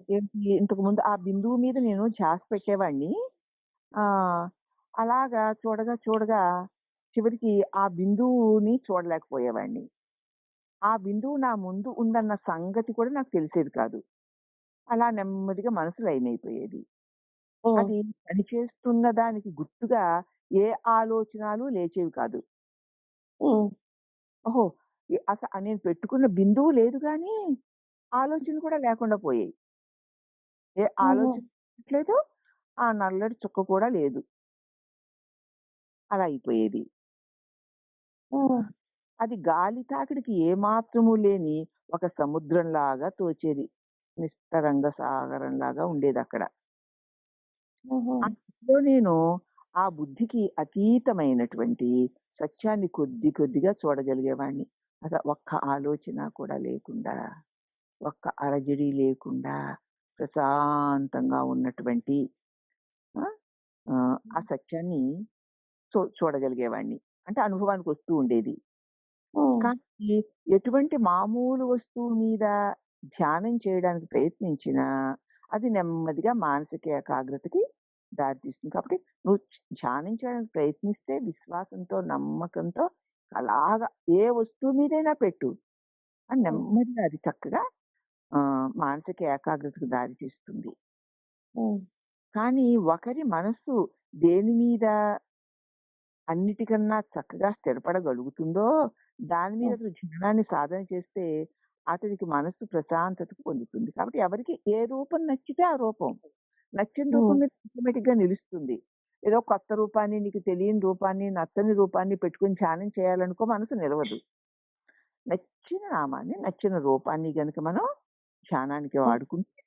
ఏంటి ఇంతకుముందు ఆ బిందువు మీద నేను ధ్యాస పెట్టేవాడిని. ఆహ్, అలాగా చూడగా, చూడగా చివరికి ఆ బిందువుని చూడలేకపోయేవాడిని. ఆ బిందువు నా ముందు ఉందన్న సంగతి కూడా నాకు తెలిసేది కాదు. అలా నెమ్మదిగా మనసు లయమైపోయేది. హ్మ్. అది పనిచేస్తున్న దానికి గుర్తుగా ఏ ఆలోచనలు లేచేవి కాదు. హ్మ్. ఓహో! నేను పెట్టుకున్న బిందువు లేదు గానీ, ఆలోచనలు కూడా లేకుండా పోయాయి. ఏ హుహు. ఆలోచన లేదు, ఆ నల్లటి చుక్క కూడా లేదు. అలా అయిపోయేది. హ్మ్. అది గాలి తాకిడికి ఏమాత్రము లేని ఒక సముద్రంలాగా తోచేది. నిస్తరంగ సాగరంలాగా ఉండేదక్కడ. హుహు. అందులో నేను ఆ బుద్ధికి అతీతమైనటువంటి సత్యాన్ని కొద్ది కొద్దిగా చూడగలిగేవాడిని. ఒక్క ఆలోచన కూడా లేకుండా, ఒక్క అలజడి లేకుండా ప్రశాంతంగా ఉన్నటువంటి ఆ! ఆ సత్యాన్ని చూడగలిగేవాడిని. అంటే అనుభవానికొస్తూ ఉండేది. హ్మ్. కానీ ఎటువంటి మామూలు వస్తువు మీద ధ్యానం చేయడానికి ప్రయత్నించినా, అది నెమ్మదిగా మానసిక ఏకాగ్రతకి దారితీస్తుంది. కాబట్టి నువ్వు ధ్యానం చేయడానికి ప్రయత్నిస్తే విశ్వాసంతో, నమ్మకంతో అలాగా ఏ వస్తువు మీదైనా పెట్టు. అది హ్మ్. నెమ్మదిగా అది చక్కగా మానసిక ఏకాగ్రతకు దారి తీస్తుంది. హ్మ్. కానీ ఒకరి మనస్సు దేని మీద అన్నిటికన్నా చక్కగా స్థిరపడగలుగుతుందో, దాని మీద హ్మ్. అతను ధ్యానాన్ని సాధన చేస్తే, అతనికి మనస్సు ప్రశాంతత పొందుతుంది. కాబట్టి ఎవరికి ఏ రూపం నచ్చితే ఆ రూపం. నచ్చిన రూపం హ్మ్. మీద ఆటోమేటిక్‌గా నిలుస్తుంది. ఏదో కొత్త రూపాన్ని, నీకు తెలియని రూపాన్ని, నచ్చని రూపాన్ని పెట్టుకొని ధ్యానం చేయాలనుకో మనసు నిలవదు. నచ్చిన నామాన్ని, నచ్చిన రూపాన్ని గనుక మనం ధ్యానానికి హ్మ్. వాడుకుంటే,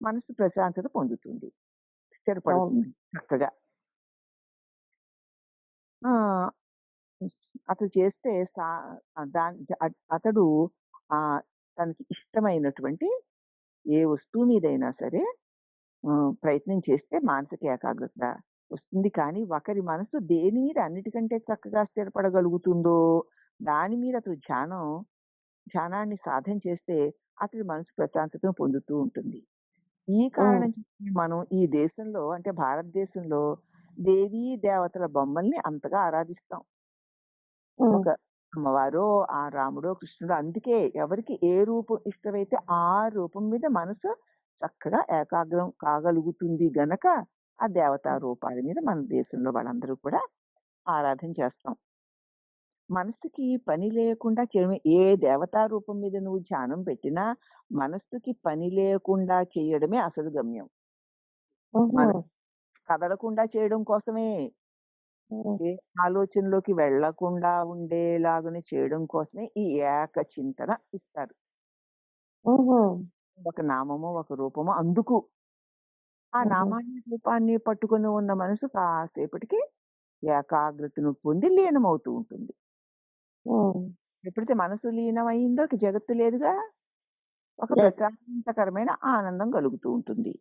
మనసు ప్రశాంతత పొందుతుంది. అవును. స్థిరపడుతుంది చక్కగా. ఆ! అతడు చేస్తే అతడు తనకి ఇష్టమైనటువంటి ఏ వస్తువు మీదైనా సరే ప్రయత్నం చేస్తే మానసిక ఏకాగ్రత వస్తుంది. కానీ ఒకరి మనసు దేని మీద అన్నిటికంటే చక్కగా స్థిరపడగలుగుతుందో, దాని మీద అతడు ధ్యానాన్ని సాధన చేస్తే అతడి మనసు ప్రశాంతతను పొందుతూ ఉంటుంది. ఈ హ్మ్. కారణం చేతనే మనం ఈ దేశంలో అంటే భారతదేశంలో దేవీ దేవతల బొమ్మల్ని అంతగా ఆరాధిస్తాం. హ్మ్. ఒక అమ్మవారో, ఆ రాముడో, కృష్ణుడో అందుకే ఎవరికి ఏ రూపం ఇష్టమైతే ఆ రూపం మీద మనసు చక్కగా ఏకాగ్రం కాగలుగుతుంది గనక, ఆ దేవతా రూపాల మీద మన దేశంలో వాళ్ళందరూ కూడా ఆరాధన చేస్తాం. మనస్సుకి పని లేకుండా చేయడమే ఏ దేవతా రూపం మీద నువ్వు ధ్యానం పెట్టినా, మనస్సుకి పని లేకుండా చేయడమే అసలు గమ్యం. హుహు. మనసు కదలకుండా చేయడం కోసమే. హ్మ్. ఏ ఆలోచనలోకి వెళ్ళకుండా ఉండేలాగానే చేయడం కోసమే ఈ ఏక చింతన ఇస్తారు. హుహు. ఒక నామమో, ఒక రూపమో అందుకు. ఆ హుహు. నామాన్ని, రూపాన్ని పట్టుకొని ఉన్న మనసు కాసేపటికి ఏకాగ్రతను పొంది లీనమవుతూ ఉంటుంది. హ్మ్. ఎప్పుడైతే మనసు లీనమయిందో ఇక జగత్తు లేదుగా. ఒక లేదు. ప్రశాంతకరమైన ఆనందం కలుగుతూ ఉంటుంది.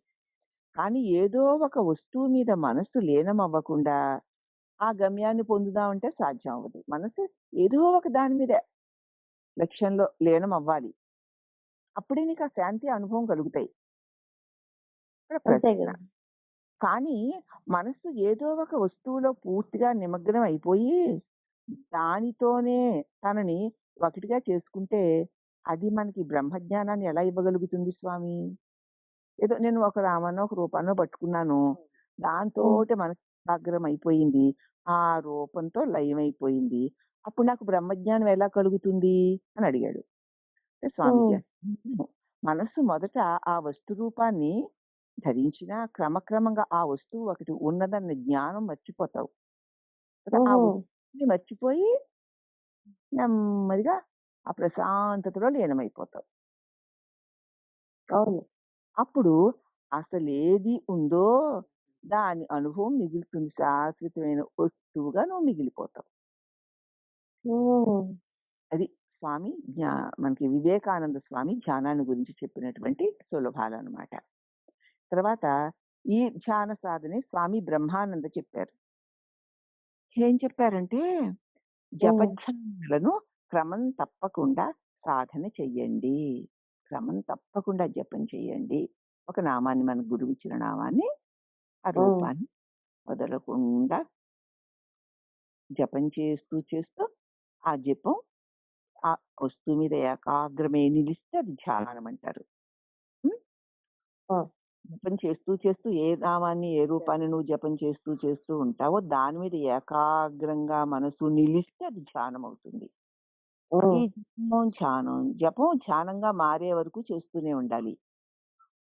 కానీ ఏదో ఒక వస్తువు మీద మనస్సు లీనమవ్వకుండా ఆ గమ్యాన్ని పొందుదామంటే సాధ్యం అవ్వదు. మనసు ఏదో ఒక దాని మీద లక్ష్యంలో లీనమవ్వాలి. అప్పుడే నీకు ఆ శాంతి అనుభవం కలుగుతాయి. ఇక్కడ అంతే ప్రశ్న. గదా! కానీ మనస్సు ఏదో ఒక వస్తువులో పూర్తిగా నిమగ్నం అయిపోయి, దానితోనే తనని ఒకటిగా చేసుకుంటే, అది మనకి బ్రహ్మజ్ఞానాన్ని ఎలా ఇవ్వగలుగుతుంది స్వామి? ఏదో నేను ఒక నామాన్నో, ఒక రూపాన్నో పట్టుకున్నాను. హ్మ్. దాంతోటి మనసు ఏకాగ్రం అయిపోయింది. ఆ రూపంతో లయమైపోయింది. అప్పుడు నాకు బ్రహ్మజ్ఞానం ఎలా కలుగుతుంది? అని అడిగాడు. అంటే స్వామీజీ హ్మ్. అన్నారు, మనస్సు మొదట ఆ వస్తు రూపాన్ని ధరించినా క్రమక్రమంగా ఆ వస్తువు ఒకటి ఉన్నదన్న జ్ఞానం మర్చిపోతావు. కదా! ఆ హుహు. వస్తువుని మర్చిపోయి నెమ్మదిగా ఆ ప్రశాంతతలో లీనమైపోతావు. అవును. అప్పుడు అసలేది ఉందో దాని అనుభవం మిగులుతుంది. శాశ్వతమైన వస్తువుగా నువ్వు మిగిలిపోతావు. హ్మ్. అది స్వామి మనకి వివేకానంద స్వామి ధ్యానాన్ని గురించి చెప్పినటువంటి సులభాలనమాట. తర్వాత ఈ ధ్యాన సాధనే స్వామి బ్రహ్మానంద చెప్పారు. ఏం చెప్పారంటే, హ్మ్. జపధ్యానాలను క్రమం తప్పకుండా సాధన చెయ్యండి. క్రమం తప్పకుండా జపం చెయ్యండి. ఒక నామాన్ని మన గురువిచ్చిన నామాన్ని, ఆ హ్మ్. రూపాన్ని వదలకుండా జపం చేస్తూ, చేస్తూ ఆ జపం ఆ వస్తువు మీద ఏకాగ్రమే నిలిస్తే అది ధ్యానం అంటారు. హ్మ్. హ్మ్. జపం చేస్తూ, చేస్తూ ఏ నామాన్ని, ఏ రూపాన్ని నువ్వు జపం చేస్తూ, చేస్తూ ఉంటావో దాని మీద ఏకాగ్రంగా మనసు నిలిస్తే అది ధ్యానం అవుతుంది. హ్మ్. ఈ జపం ధ్యానంగా మారే వరకు చేస్తూనే ఉండాలి.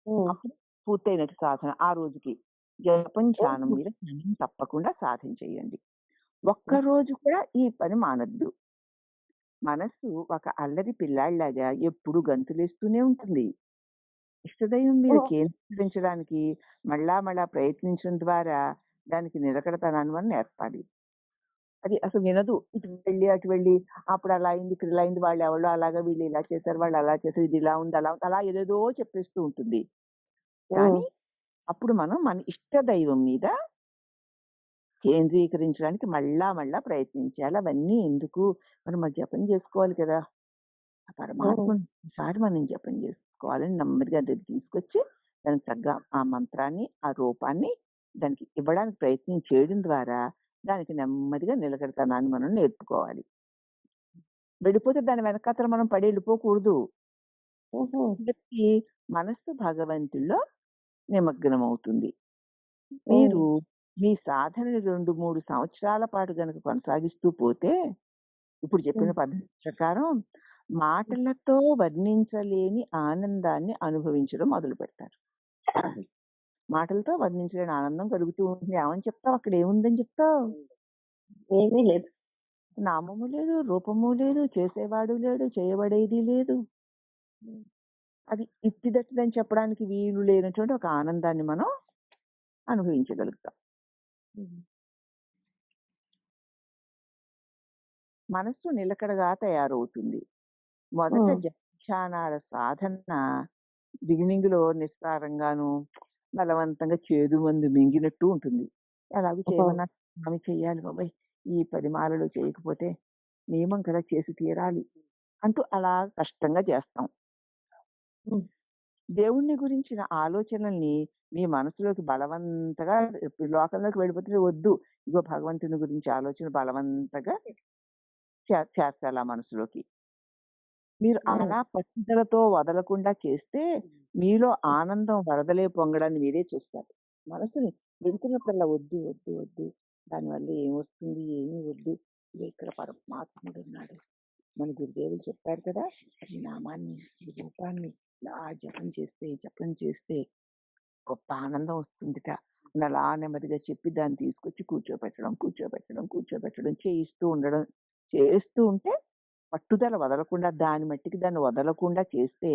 హ్మ్. అప్పుడు పూర్తయినట్టు సాధన ఆ రోజుకి. జపం, ధ్యానం హుహు. మీద క్రమం తప్పకుండా సాధన చేయండి. హ్మ్. ఒక్కరోజు కూడా ఈ పని మానొద్దు. మనస్సు ఒక అల్లరి పిల్లాడిలాగా ఎప్పుడు గంతులేస్తూనే ఉంటుంది. ఇష్టదైవం మీద హ్మ్. కేంద్రీకరించడానికి మళ్ళా మళ్ళా ప్రయత్నించడం ద్వారా దానికి నిలకడతనాన్ని మనం నేర్పాలి. అది అసలు వినదు. ఇటు వెళ్ళి, అటు వెళ్ళి అప్పుడు అలా అయింది, ఇక్కడ ఇలా అయింది, వాళ్ళెవళ్ళో అలాగా, వీళ్ళు ఇలా చేశారు, వాళ్ళు అలా చేశారు, ఇది ఇలా ఉంది, అలా ఉంది, అలా ఏదేదో చెప్పేస్తూ ఉంటుంది. హ్మ్. కానీ అప్పుడు మనం మన ఇష్ట దైవం మీద కేంద్రీకరించడానికి మళ్ళా మళ్ళా ప్రయత్నించాలి. అవన్నీ ఎందుకు? మనం ఆ జపం చేసుకోవాలి కదా! ఆ హ్మ్. పరమాత్మను ఒకసారి మనం జపం చేసుకోవాలని నెమ్మదిగా దగ్గరికి తీసుకొచ్చి, దానికి తగ్గ ఆ మంత్రాన్ని, ఆ రూపాన్ని దానికి ఇవ్వడానికి ప్రయత్నం చేయడం ద్వారా, దానికి నెమ్మదిగా నిలకడతనాన్ని మనం నేర్పుకోవాలి. వెళ్ళిపోతే దాని వెనకాతల మనం పడి వెళ్ళిపోకూడదు. హుహు. మొదటికి మనస్సు భగవంతుడిలో నిమగ్నమవుతుంది. హ్మ్. మీరు మీ సాధనని 2, 3 సంవత్సరాల పాటు గనక కొనసాగిస్తూ పోతే, ఇప్పుడు చెప్పిన హ్మ్. పద్ధతి ప్రకారం మాటలతో వర్ణించలేని ఆనందాన్ని అనుభవించడం మొదలుపెడతారు. మాటలతో వర్ణించలేని ఆనందం కలుగుతూ ఉంటుంది. ఏమని చెప్తావు? అక్కడ ఏముందని చెప్తావు? ఏమీ లేదు. నామము లేదు, రూపము లేదు, చేసేవాడు లేడు, చేయబడేది లేదు. హ్మ్. అది ఇట్టిదట్టిదని చెప్పడానికి వీలు లేనటువంటి ఒక ఆనందాన్ని మనం అనుభవించగలుగుతాం. హ్మ్. మనస్సు నిలకడగా తయారవుతుంది. మొదట హ్మ్. ధ్యానాల సాధన బిగినింగ్‌లో నిస్సారంగాను, బలవంతంగా చేదు మందు మింగినట్టు ఉంటుంది. ఎలాగో హ్మ్. చేయమన్నారు స్వామి చెయ్యాలి బాబోయ్! ఈ 10 మాలలు చేయకపోతే నియమం కదా! చేసి తీరాలి. అంటూ అలా కష్టంగా చేస్తాం. హ్మ్. దేవుడిని గురించిన ఆలోచనల్ని మీ మనసులోకి బలవంతగా లోకంలోకి వెళ్ళిపోతే వద్దు. ఇగో భగవంతుని గురించి ఆలోచన బలవంతంగా చేర్చాలి ఆ మనసులోకి. మీరు హ్మ్. అలా పట్టుదలతో వదలకుండా చేస్తే మీలో ఆనందం వరదలే పొంగడాన్ని మీరే చూస్తారు. మనసుని వెళ్తున్నప్పుడల్లా వద్దు, వద్దు, వద్దు. దానివల్ల ఏమొస్తుంది? ఏమీ వద్దు. ఇగో ఇక్కడ పరమాత్ముడున్నాడు. మన గురుదేవులు చెప్పారు కదా! ఈ నామాన్ని, ఈ రూపాన్ని ఇలా జపం చేస్తే గొప్ప ఆనందం వస్తుందిట. అని అలా నెమ్మదిగా చెప్పి దాన్ని తీసుకొచ్చి కూర్చోబెట్టడం చేయిస్తూ ఉండడం. చేస్తూ ఉంటే పట్టుదల వదలకుండా దాని మట్టికి దాన్ని వదలకుండా చేస్తే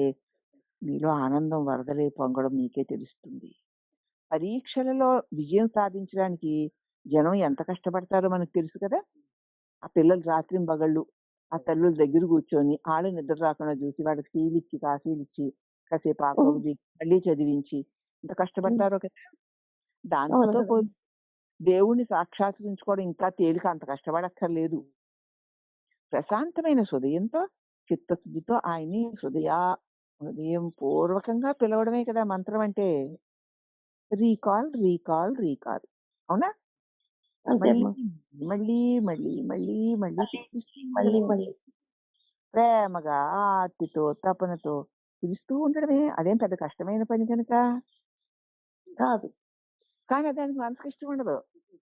మీలో ఆనందం వరదలై పొంగడం మీకే తెలుస్తుంది. పరీక్షలలో విజయం సాధించడానికి జనం ఎంత కష్టపడతారో మనకు తెలుసు కదా! ఆ పిల్లలు రాత్రింబగళ్ళు ఆ తల్లుల దగ్గర కూర్చొని ఆళ్ళు నిద్ర రాకుండా చూసి వాళ్ళకి టీలిచ్చి, కాఫీలిచ్చి కాసేపు ఆ హ్మ్. కబుర్లు మళ్ళీ చదివించి ఎంత హ్మ్. కష్టపడతారో కదా! అవును దాంతో కదా! పోల్చి దేవుడిని సాక్షాత్కరించుకోవడం ఇంకా తేలిక అంత కష్టపడక్కర్లేదు. ప్రశాంతమైన హృదయంతో, చిత్తశుద్ధితో ఆయన్ని హృదయం పూర్వకంగా పిలవడమే కదా మంత్రం అంటే. Recall, recall, recall. అవునా? అంతే మళ్ళీ, అమ్మా. మళ్ళీ, మళ్ళీ, మళ్ళీ, మళ్ళీ పిలిపిస్తూ మళ్ళీ ఉండడమే. మళ్ళీ. ప్రేమగా, ఆర్తితో, తపనతో పిలుస్తూ ఉండడమే. అదేం పెద్ద కష్టమైన పని గనక. కాదు. కానీ దానికి మనసుకి ఇష్టం ఉండదు.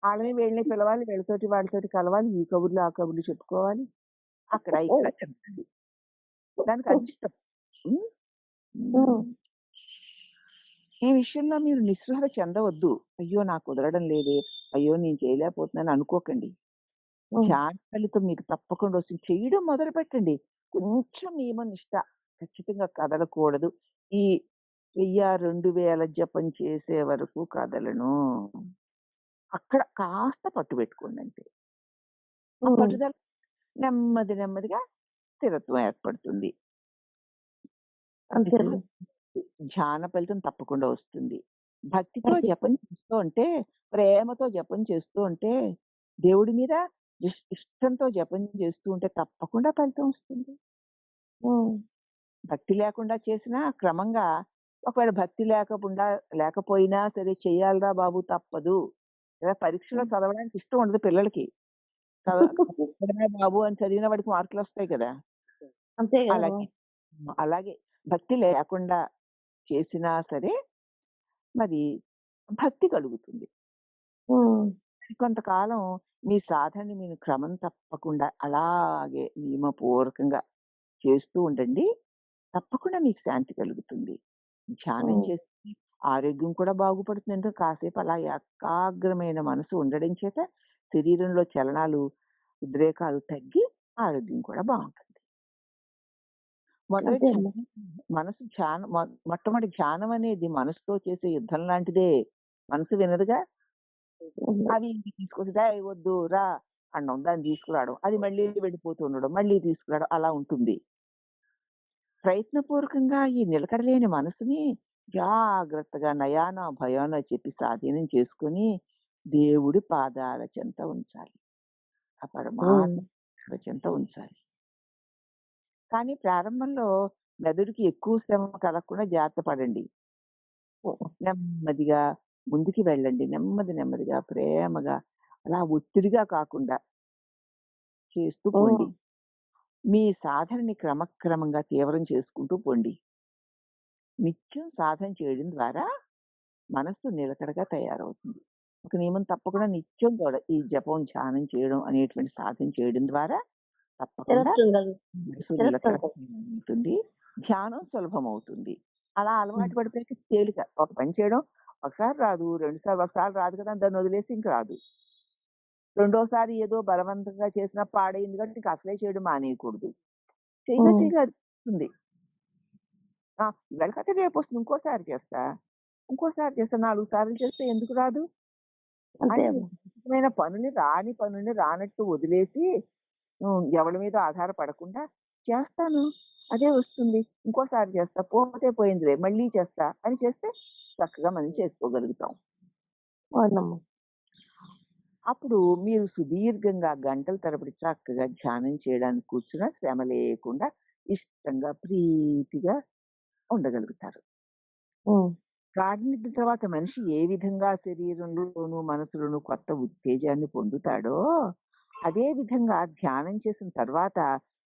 ఆళ్ళని వీళ్ళని పిలవాలి, వీళ్ళతోటి వాళ్ళతోటి కలవాలి, ఈ కబుర్లు, ఆ కబుర్లు చెప్పుకోవాలి. అక్కడ, ఇక్కడ హ్మ్. చెప్పాలి. దానికదిష్టం. హ్మ్. హ్మ్. హ్మ్. ఈ విషయంలో మీరు నిస్పృహ చెందవద్దు. అయ్యో! నాకు కుదరడం లేదే, అయ్యో! నేను చేయలేకపోతున్నాను అనుకోకండి. హ్మ్. ధ్యాన ఫలితం మీకు తప్పకుండా వస్తుంది. చేయడం మొదలుపెట్టండి. కొంచెం నియమ నిష్ట. ఖచ్చితంగా కదలకూడదు. ఈ 1000, 2000 జపం చేసే వరకు కదలను. అక్కడ కాస్త పట్టుబెట్టుకోండి అంతే. ఆ హ్మ్. పట్టుదల నెమ్మదిగా స్థిరత్వం ఏర్పడుతుంది. మీకు అంతేలే. ధ్యాన ఫలితం తప్పకుండా వస్తుంది. భక్తితో జపం చేస్తూ ఉంటే, ప్రేమతో జపం చేస్తూ ఉంటే, దేవుడి మీద ఇష్టంతో జపం చేస్తూ ఉంటే తప్పకుండా ఫలితం వస్తుంది. హ్మ్. భక్తి లేకుండా చేసినా క్రమంగా ఒకవేళ భక్తి లేకపోయినా సరే చెయ్యాలిరా బాబు తప్పదు. లేదా పరీక్షలో హ్మ్. చదవడానికి ఇష్టం ఉండదు పిల్లలకి. చదవరా బాబు అని చదివిన వాడికి మార్కులొస్తాయి కదా! అంతే గదా! అలాగే అలాగే భక్తి లేకుండా చేసినా సరే మరి భక్తి కలుగుతుంది. హ్మ్. కొంతకాలం మీ సాధనని మీరు క్రమం తప్పకుండా అలాగే నియమపూర్వకంగా చేస్తూ ఉండండి. తప్పకుండా మీకు శాంతి కలుగుతుంది. ధ్యానం హ్మ్. చేస్తే ఆరోగ్యం కూడా బాగుపడుతుంది. ఎందుకంటే కాసేపు అలా ఏకాగ్రమైన మనసు ఉండడం చేత శరీరంలో చలనాలు, ఉద్రేకాలు తగ్గి ఆరోగ్యం కూడా బావుంటుంది. మొదట అంతే అమ్మ. ధ్యానం మనసు మొట్టమొదటి ధ్యానం అనేది మనసుతో చేసే యుద్ధం లాంటిదే. మనసు వినదుగా. హ్మ్. అవి ఇవి తీసుకొచ్చి "డేయ్ వద్దు రా" అనడం. దాన్ని తీసుకురావడం. అది మళ్ళీ వెళ్ళిపోతూ ఉండడం. మళ్ళీ తీసుకురావడం అలా ఉంటుంది. ప్రయత్నపూర్వకంగా ఈ నిలకడలేని మనసుని జాగ్రత్తగా నయానా భయానా చెప్పి స్వాధీనం చేసుకొని దేవుడి పాదాల చెంత ఉంచాలి. ఆ హ్మ్. పరమాత్మ పాదాల చెంత ఉంచాలి. కానీ ప్రారంభంలో మెదడుకి ఎక్కువ శ్రమ కలగకుండా జాగ్రత్త పడండి. హ్మ్. నెమ్మదిగా ముందుకి వెళ్ళండి. నెమ్మదిగా ప్రేమగా అలా ఒత్తిడిగా కాకుండా చేస్తూ హ్మ్. పోండి. మీ సాధనని క్రమక్రమంగా తీవ్రం చేసుకుంటూ పోండి. నిత్యం సాధన చేయడం ద్వారా మనస్సు నిలకడగా తయారవుతుంది. ఒక నియమం తప్పకుండా నిత్యం కూడా ఈ జపం, ధ్యానం చేయడం అనేటువంటి సాధన చేయడం ద్వారా తప్పకుండా స్థిరత్వం కలుగు మనసు స్థిరత్వం నిలకడగా కలుగు ఉంటుంది. ధ్యానం సులభమవుతుంది. అలా హ్మ్. అలవాటు పడిపోయాక తేలిక. ఒక పని చేయడం ఒకసారి రాదు, రెండుసార్లు ఒకసారి రాదు కదా! అని దాన్ని వదిలేసి ఇంక రాదు. రెండోసారి ఏదో బలవంతంగా చేసినా పాడైంది కాబట్టి ఇంక అసలే చేయడం మానేయకూడదు. హ్మ్. చెయ్యగా అది వస్తుంది. ఆ! ఇవాళ కాకపోతే రేపొస్తుంది. ఇంకోసారి చేస్తా. ఇంకోసారి చేస్తా. 4 సార్లు చేస్తే ఎందుకు రాదు? అంతే అని అమ్మ. ముఖ్యమైన పనుల్ని రానట్టు వదిలేసి ఎవడి మీద ఆధారపడకుండా చేస్తాను. అదే వస్తుంది. ఇంకోసారి చేస్తా. పోతే పోయిందిలే మళ్ళీ చేస్తా అని చేస్తే చక్కగా మనం చేసుకోగలుగుతాం. అవునమ్మా. అప్పుడు మీరు సుదీర్ఘంగా గంటల తరబడి చక్కగా ధ్యానం చేయడానికి కూర్చున్నా శ్రమ లేకుండా ఇష్టంగా ప్రీతిగా ఉండగలుగుతారు. హ్మ్. గాఢ నిద్ర తర్వాత మనిషి ఏ విధంగా శరీరంలోను, మనసులోను కొత్త ఉత్తేజాన్ని పొందుతాడో, అదే విధంగా ధ్యానం చేసిన తర్వాత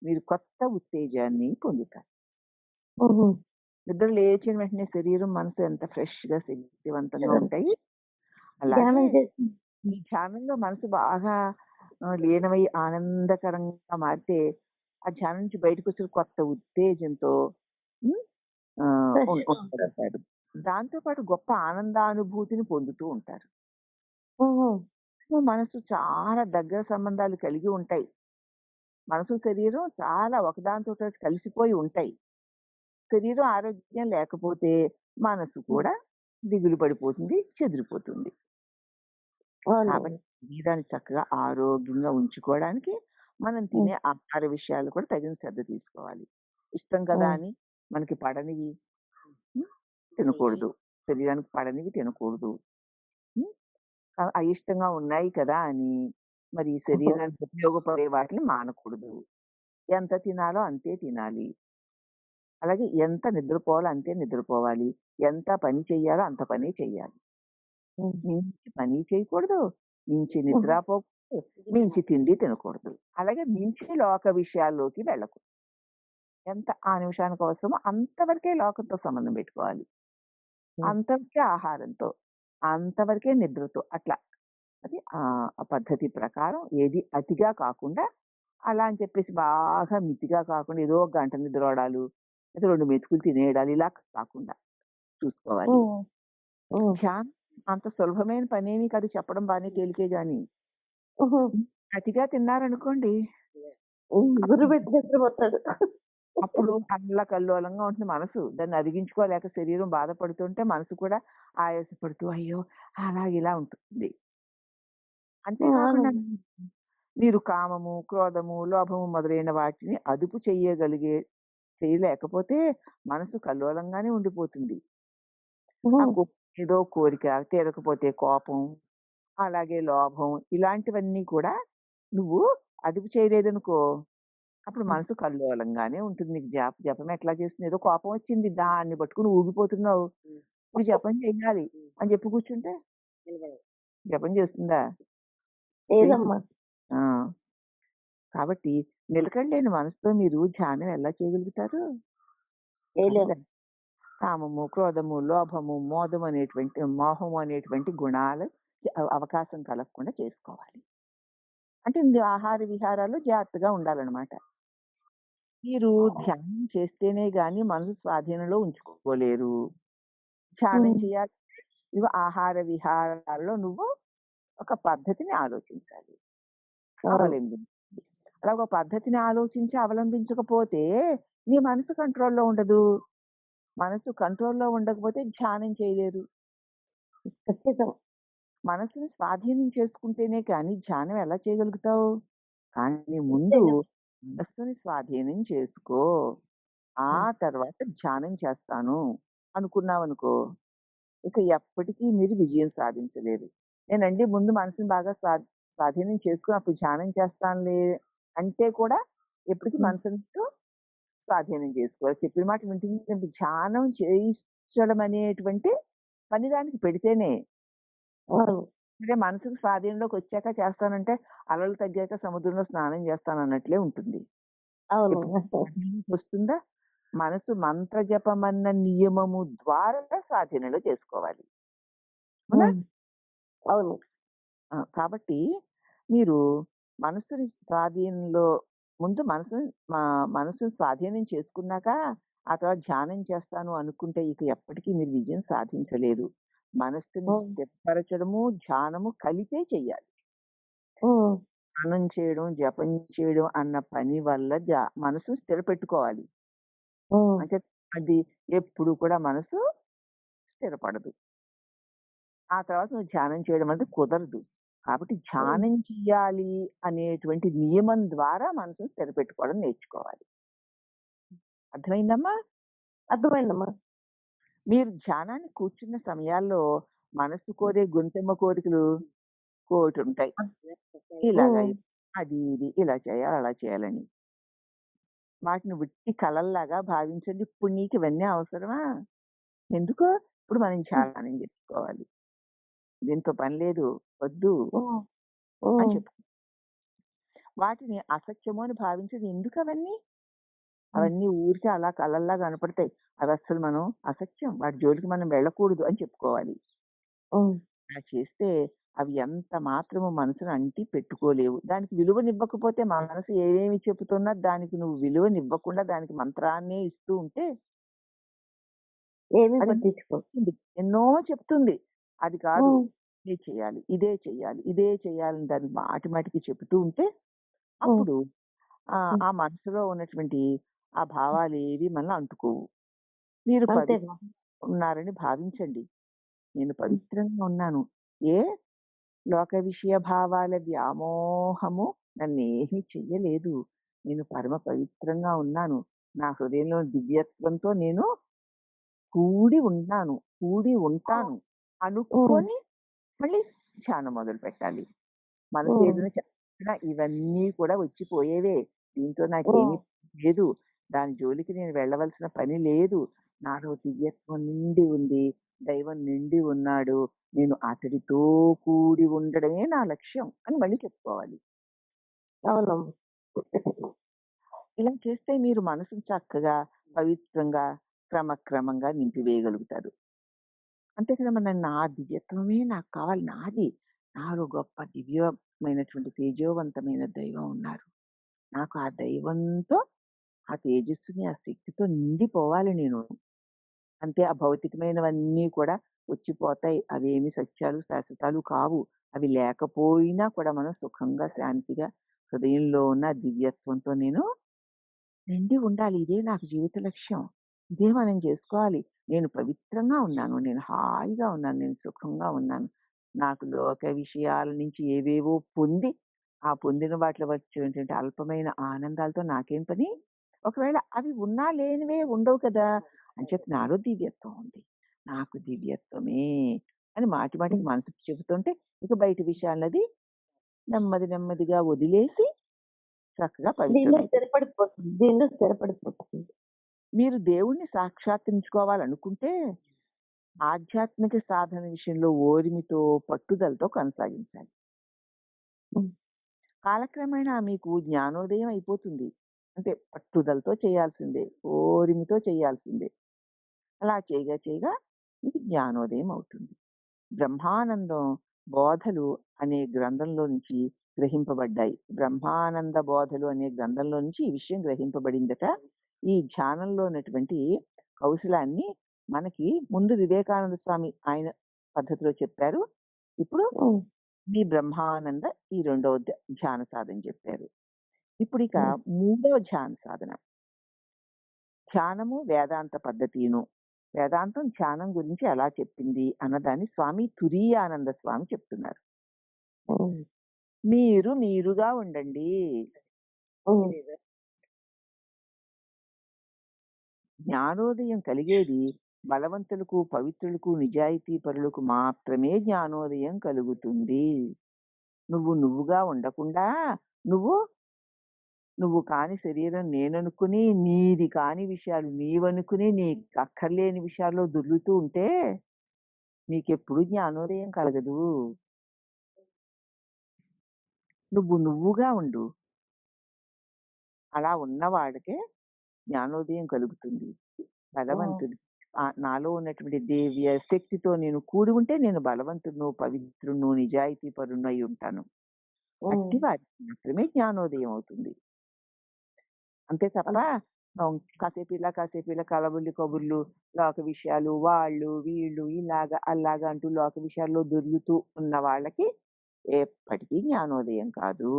మీరు కొత్త ఉత్తేజాన్ని పొందుతారు. హుహు. నిద్ర లేచిన వెంటనే శరీరం, మనసు ఎంత ఫ్రెష్‌గా, శక్తివంతంగా స్థిరం ఉంటాయి. అలాగే ధ్యానం చేసి ఈ ధ్యానంలో మనసు బాగా లీనమై ఆనందకరంగా మారితే, ఆ ధ్యానం నుంచి బయటకొచ్చిన కొత్త ఉత్తేజంతో హ్మ్. ఫ్రెష్‌గా ఉంటారు. ఉండగలుగుతాడు. దాంతో పాటు గొప్ప ఆనందానుభూతిని పొందుతూ ఉంటారు. హుహు. సో, మనసు చాలా దగ్గర సంబంధాలు కలిగి ఉంటాయి. మనసు, శరీరం చాలా ఒకదానితోటి కలిసిపోయి ఉంటాయి. శరీరం ఆరోగ్యం లేకపోతే మనసు హ్మ్. కూడా దిగులు పడిపోతుంది, చెదిరిపోతుంది. అవునవును. కాబట్టి శరీరాన్ని చక్కగా ఆరోగ్యంగా ఉంచుకోవడానికి మనం హ్మ్. తినే ఆహార విషయాలు కూడా తగిన శ్రద్ధ తీసుకోవాలి. ఇష్టం కదా హ్మ్. అని మనకి పడనివి హ్మ్, తినకూడదు. శరీరానికి పడనివి తినకూడదు. హ్మ్. అయిష్టంగా ఉన్నాయి కదా అని మరి శరీరానికి ఉపయోగపడే వాటిని మానకూడదు. ఎంత తినాలో అంతే తినాలి. అలాగే ఎంత నిద్రపోవాలో అంతే నిద్రపోవాలి. ఎంత పని చెయ్యాలో అంత పనే చెయ్యాలి. హ్మ్. మించి పని చేయకూడదు. మించి హ్మ్. నిద్రపోకూడదు. మించి తిండి తినకూడదు. అలాగే మించి లోక విషయాల్లోకి వెళ్ళకూడదు. ఎంత ఆ నిమిషానికి అవసరమో అంతవరకే లోకంతో సంబంధం పెట్టుకోవాలి. హ్మ్. అంతవరకే ఆహారంతో, అంతవరకే నిద్రతో అట్లా. అది ఆ పద్ధతి ప్రకారం ఏది అతిగా కాకుండా అలా అని చెప్పేసి బాగా మితిగా కాకుండా ఏదో ఒక గంట నిద్రోడాలు, లేదా 2 మెతుకులు తినేయడాలు ఇలా కాకుండా చూసుకోవాలి. హ్మ్. హ్మ్. ధ్యానం అంత సులభమైన పనేమి కాదు చెప్పడం బానే తేలికే గాని. హుహు. అతిగా తిన్నారనుకోండి హ్మ్. అప్పుడు గుర్తుపెట్టి నిద్రపోతాడు. అప్పుడు అల్లకల్లోలంగా ఉంటుంది మనసు. దాన్ని అరిగించుకోలేక శరీరం బాధపడుతుంటే మనసు కూడా ఆయాసపడుతూ అయ్యో! అలా ఇలా ఉంటుంది. హ్మ్. అంతేకాకుండా అవునమ్మా. మీరు కామము, క్రోధము, లోభము మొదలైన వాటిని అదుపు చేయలేకపోతే మనసు కల్లోలంగానే ఉండిపోతుంది. ఆ హ్మ్. కో ఏదో కోరిక తీరకపోతే కోపం, అలాగే లోభం ఇలాంటివన్నీ కూడా నువ్వు అదుపు చేయలేదనుకో అప్పుడు హ్మ్. మనసు కల్లోలంగానే ఉంటుంది. నీకు జపం ఎట్లా చేస్తుంది? ఏదో కోపం వచ్చింది. దాన్ని పట్టుకొని ఊగిపోతున్నావు. ఇప్పుడు జపం చెయ్యాలి అని చెప్పి కూర్చుంటే జపం చేస్తుందా? చెయ్యదు. లేదమ్మా. ఆ! కాబట్టి నిలకడలేని మనసుతో మీరు ధ్యానం ఎలా చేయగలుగుతారు? చేయలేం. కదా! కామము, క్రోధము, లోభము, మోహము అనేటువంటి గుణాలు అవకాశం కలగకుండా చేసుకోవాలి. అంటే ఇందు ఆహార విహారాలు జాగ్రత్తగా ఉండాలనమాట. మీరు ధ్యానం చేస్తేనే గాని మనసు స్వాధీనంలో ఉంచుకోలేరు. ధ్యానం హ్మ్. చేయాలి. ఇగో ఆహార విహారాల్లో నువ్వు ఒక పద్ధతిని ఆలోచించాలి. అవును. అవలంబించాలి. అలా ఒక పద్ధతిని ఆలోచించి అవలంబించకపోతే నీ మనసు కంట్రోల్‌లో ఉండదు. మనసు కంట్రోల్‌లో ఉండకపోతే ధ్యానం చేయలేరు. ఖచ్చితం. మనసుని స్వాధీనం చేసుకుంటేనే కానీ ధ్యానం ఎలా చేయగలుగుతావు? కానీ అంతే ముందు కదా! మనస్సుని స్వాధీనం చేసుకో. ఆ హ్మ్. తర్వాత ధ్యానం చేస్తాను అనుకున్నావనుకో, ఇక ఎప్పటికీ మీరు విజయం సాధించలేరు. నేనండి ముందు మనసుని బాగా స్వాధీనం చేసుకొని అప్పుడు ధ్యానం చేస్తానులే అంటే కూడా ఎప్పటికి హ్మ్. మనసుతో స్వాధీనం చేసుకోవాలి. చెప్పిన మాట వింటుంది ధ్యానం చేయించడం అనేటువంటి పని దానికి పెడితేనే అవును. అంటే మనసుకి స్వాధీనంలోకొచ్చాక చేస్తానంటే, అలలు తగ్గాక సముద్రంలో స్నానం చేస్తానన్నట్లే ఉంటుంది. అవును. ఎప్పుడు స్వాధీనంకొస్తుందా, మనసు మంత్ర జపమన్న నియమము ద్వారా స్వాధీనంలో చేసుకోవాలి. అవునా? హ్మ్. అవును. కాబట్టి మీరు మనసుని స్వాధీనంలో ముందు మనసుని స్వాధీనం చేసుకున్నాక, ఆ తర్వాత ధ్యానం చేస్తాను అనుకుంటే ఇక ఎప్పటికీ మీరు విజయం సాధించలేరు. మనస్సుని హ్మ్. స్థిరపరచడము, ధ్యానము కలిపే చెయ్యాలి. హ్మ్. ధ్యానం చేయడం, జపం చేయడం అన్న పని వల్ల మనసు స్థిరపెట్టుకోవాలి. హ్మ్. అంటే అది ఎప్పుడు కూడా మనసు స్థిరపడదు. ఆ తర్వాత నువ్వు ధ్యానం చేయడం అనేది కుదరదు. కాబట్టి హ్మ్. ధ్యానం చెయ్యాలి అనేటువంటి నియమం ద్వారా మనసుని స్థిరపెట్టుకోవడం నేర్చుకోవాలి. అర్థమైందమ్మా? అర్థమైందమ్మా. మీరు ధ్యానానికి కూర్చున్న సమయాల్లో మనసు కోరే గొంతెమ్మ కోరికలు కోటుంటాయి. ఇలాగ హ్మ్. అది ఇది ఇలా చేయాలి, అలా చేయాలని. వాటిని ఉట్టి కలల్లాగా భావించండి. ఇప్పుడు నీకు ఇవన్నీ అవసరమా? ఎందుకు? ఇప్పుడు మనం హ్మ్. ధ్యానం చేసుకోవాలి. దీంతో పని లేదు. వద్దు హ్మ్. అని హ్మ్. చెప్పు. వాటిని అసత్యము అని భావించేది ఎందుకవన్నీ? హ్మ్. అవన్నీ ఊరికే అలా కలల్లా కనపడతాయి. అవస్సలు మనం అసత్యం. వాటి జోలికి మనం వెళ్ళకూడదు అని చెప్పుకోవాలి. హ్మ్. అలా చేస్తే అవి ఎంత మాత్రము మనసుని అంటి పెట్టుకోలేవు. దానికి విలువనివ్వకపోతే మనసు ఏమేమి చెబుతున్నా దానికి నువ్వు విలువనివ్వకుండా దానికి మంత్రాన్నే ఇస్తూ ఉంటే ఏమి అది పట్టించుకోరు. చెప్తుంది. ఎన్నో చెప్తుంది. అది కాదు. హ్మ్. ఇదే చేయాలి, ఇదే చేయాలి, ఇదే చేయాలని దాన్ని మాటి మాటికి చెబుతూ ఉంటే హ్మ్. అప్పుడు హ్మ్. ఆ మనసులో ఉన్నటువంటి ఆ భావాలేవి మనల్ని అంటుకోవు. మీరు అంతేగా. పవిత్రంగా ఉన్నారని భావించండి. నేను హ్మ్. పవిత్రంగా ఉన్నాను. ఏ లోక విషయ భావాల వ్యామోహము నన్నేమీ చెయ్యలేదు. నేను పరమ పవిత్రంగా ఉన్నాను. నా హృదయంలో దివ్యత్వంతో నేను కూడి ఉన్నాను. కూడి ఉంటాను హ్మ్. అనుకోని మళ్ళీ ధ్యానం మొదలుపెట్టాలి. మనసు హ్మ్. ఏదైనా చెప్పినా ఇవన్నీ కూడా వచ్చిపోయేవే. దీంతో హ్మ్. నాకేమీ లేదు. దాని జోలికి నేను వెళ్ళవలసిన పని లేదు. నాలో దివ్యత్వం నిండి ఉంది. దైవం నిండి ఉన్నాడు. నేను అతడితో కూడి ఉండడమే నా లక్ష్యం అని మళ్ళీ చెప్పుకోవాలి. అవునమ్మా. ఇలా చేస్తే మీరు మనసుని చక్కగా, పవిత్రంగా, క్రమక్రమంగా నింపివేయగలుగుతారు. అంతే కదా! మరి నా దివ్యత్వమే నాకు కావాలి. నాది. నాలో గొప్ప దివ్యమైనటువంటి తేజోవంతమైన దైవం ఉన్నారు. నాకు ఆ దైవంతో, ఆ తేజస్సుని, ఆ శక్తితో నిండిపోవాలి నేను. అంతే ఆ భౌతికమైనవన్నీ కూడా వచ్చిపోతాయి. అవేమి సత్యాలు, శాశ్వతాలు కావు. అవి లేకపోయినా కూడా మనం సుఖంగా, శాంతిగా హృదయంలో ఉన్న దివ్యత్వంతో నేను నిండి ఉండాలి. ఇదే నాకు జీవిత లక్ష్యం. ఇదే మనం జేసుకోవాలి. నేను పవిత్రంగా ఉన్నాను. నేను హాయిగా ఉన్నాను. నేను సుఖంగా ఉన్నాను. నాకు లోక విషయాల నుంచి ఏవేవో పొంది, ఆ పొందిన వాటిలో వచ్చేటువంటి అల్పమైన ఆనందాలతో నాకేం పని? ఒకవేళ అవి ఉన్నా లేనివే ఉండవు కదా! అంచేత నాలో దివ్యత్వం ఉంది. నాకు దివ్యత్వమే అని మాటి మాటికి హ్మ్. మనసుకి చెబుతుంటే, ఇక బయట విషయాలది నెమ్మదిగా వదిలేసి చక్కగా దీనిలో పవిత్రమైపోతుంది. స్థిరపడిపోతుంది. దీనిలో స్థిరపడిపోతుంది. మీరు దేవుణ్ణి సాక్షాత్కరించుకోవాలనుకుంటే ఆధ్యాత్మిక సాధన విషయంలో ఓరిమితో, పట్టుదలతో కొనసాగించాలి. హ్మ్. కాలక్రమేణా మీకు జ్ఞానోదయం అయిపోతుంది. అంటే పట్టుదలతో చేయాల్సిందే. ఓరిమితో చేయాల్సిందే. అలా చేయగా చేయగా మీకు జ్ఞానోదయం అవుతుంది. బ్రహ్మానందం బోధలు అనే గ్రంథంలో నుంచి గ్రహింపబడ్డాయి. బ్రహ్మానంద బోధలు అనే గ్రంథంలో నుంచి ఈ విషయం గ్రహింపబడిందట. ఈ ధ్యానంలో ఉన్నటువంటి కౌశలాన్ని మనకి ముందు వివేకానంద స్వామి ఆయన పద్ధతిలో చెప్పారు. ఇప్పుడు హ్మ్. మీ బ్రహ్మానంద ఈ రెండవ ధ్యాన సాధన చెప్పారు. ఇప్పుడిక హ్మ్. మూడవ ధ్యాన సాధన. ధ్యానము వేదాంత పద్ధతిను. వేదాంతం ధ్యానం గురించి ఎలా చెప్పింది అన్నదాన్ని స్వామి తురీయానంద స్వామి చెప్తున్నారు. హ్మ్. మీరు మీరుగా ఉండండి. హ్మ్. జ్ఞానోదయం కలిగేది బలవంతులకు, పవిత్రులకు, నిజాయితీ పరులకు మాత్రమే జ్ఞానోదయం కలుగుతుంది. నువ్వు నువ్వుగా ఉండకుండా నువ్వు నువ్వు కాని శరీరం నేననుకుని, నీది కాని విషయాలు నీవనుకుని, నీకక్కర్లేని విషయాల్లో దొర్లుతూ ఉంటే నీకెప్పుడు జ్ఞానోదయం కలగదు. నువ్వు నువ్వుగా ఉండు. అలా ఉన్నవాడికే జ్ఞానోదయం కలుగుతుంది. హ్మ్. బలవంతుడు నాలో ఉన్నటువంటి దివ్య శక్తితో నేను కూడి ఉంటే నేను బలవంతుడును, పవిత్రుడును, నిజాయితీపరుడును అయి ఉంటాను. హ్మ్. అట్టి వారికి మాత్రమే జ్ఞానోదయం అవుతుంది. అంతే తప్ప అన్ కాసేపు ఇలా, కాసేపు ఇలా కలబుల్లి కబుర్లు, లోక విషయాలు, వాళ్ళు, వీళ్ళు ఇలాగ, అలాగ అంటూ లోక విషయాల్లో దొర్లుతూ ఉన్న వాళ్ళకి ఎప్పటికీ జ్ఞానోదయం కాదు.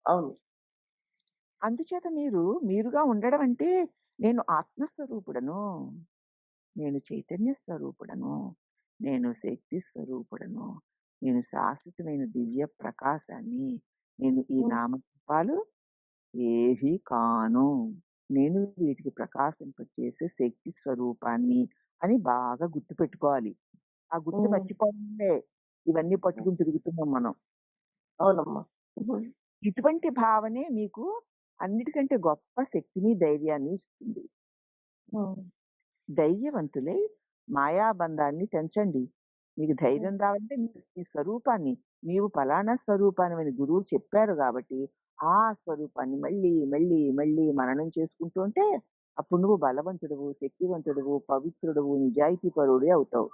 అవును. అందుచేత మీరు మీరుగా ఉండడం అంటే నేను ఆత్మస్వరూపుడను. నేను చైతన్య స్వరూపుడను. నేను శక్తి స్వరూపుడను. నేను శాశ్వతమైన దివ్య ప్రకాశాన్ని. నేను ఈ హ్మ్. నామరూపాలు ఏవి కాను. నేను వీటికి ప్రకాశింపచేసే శక్తి స్వరూపాన్ని అని బాగా గుర్తుపెట్టుకోవాలి. ఆ గుర్తు హ్మ్. మర్చిపోవడమే ఇవన్నీ హ్మ్. పట్టుకుని తిరుగుతున్నాం మనం. అవునమ్మా. హ్మ్. ఇటువంటి భావనే మీకు అన్నిటికంటే గొప్ప శక్తిని, ధైర్యాన్ని ఇస్తుంది. హ్మ్. ధైర్యవంతులై మాయాబంధాన్ని తెంచండి. మీకు హ్మ్. ధైర్యం రావాలంటే మీ స్వరూపాన్ని నీవు ఫలానా స్వరూపానివని గురువు చెప్పారు గాబట్టి, ఆ స్వరూపాన్ని మళ్ళీ, మళ్ళీ, మళ్ళీ మననం చేసుకుంటూ ఉంటే, అప్పుడు నువ్వు బలవంతుడవు, శక్తివంతుడవు, పవిత్రుడవు, నిజాయితీపరుడే అవుతావు.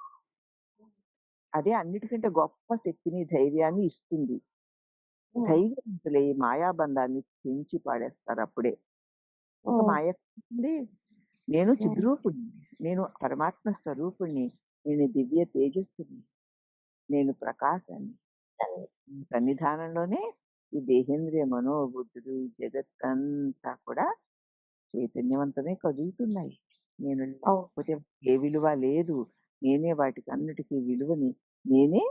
అదే అన్నిటికంటే గొప్ప శక్తిని, ధైర్యాన్ని ఇస్తుంది. హ్మ్. ధైర్యవంతులై మాయాబంధాన్ని తెంచి పాడేస్తారప్పుడే. ఇక హ్మ్. మాయ ఎక్కడుంటుంది? నేను హ్మ్. చిద్రూపుడిని. నేను పరమాత్మ స్వరూపుడిని. నేను దివ్య తేజస్సుని. నేను ప్రకాశాన్ని. ఈ సన్నిధానంలోనే ఈ దేహేంద్రియ మనోబుద్ధులు, ఈ జగత్తంతా కూడా చైతన్యవంతమే కదులుతున్నాయి. నేను అవును. లేకపోతే ఏ విలువ లేదు. నేనే వాటికన్నిటికి విలువని. నేనే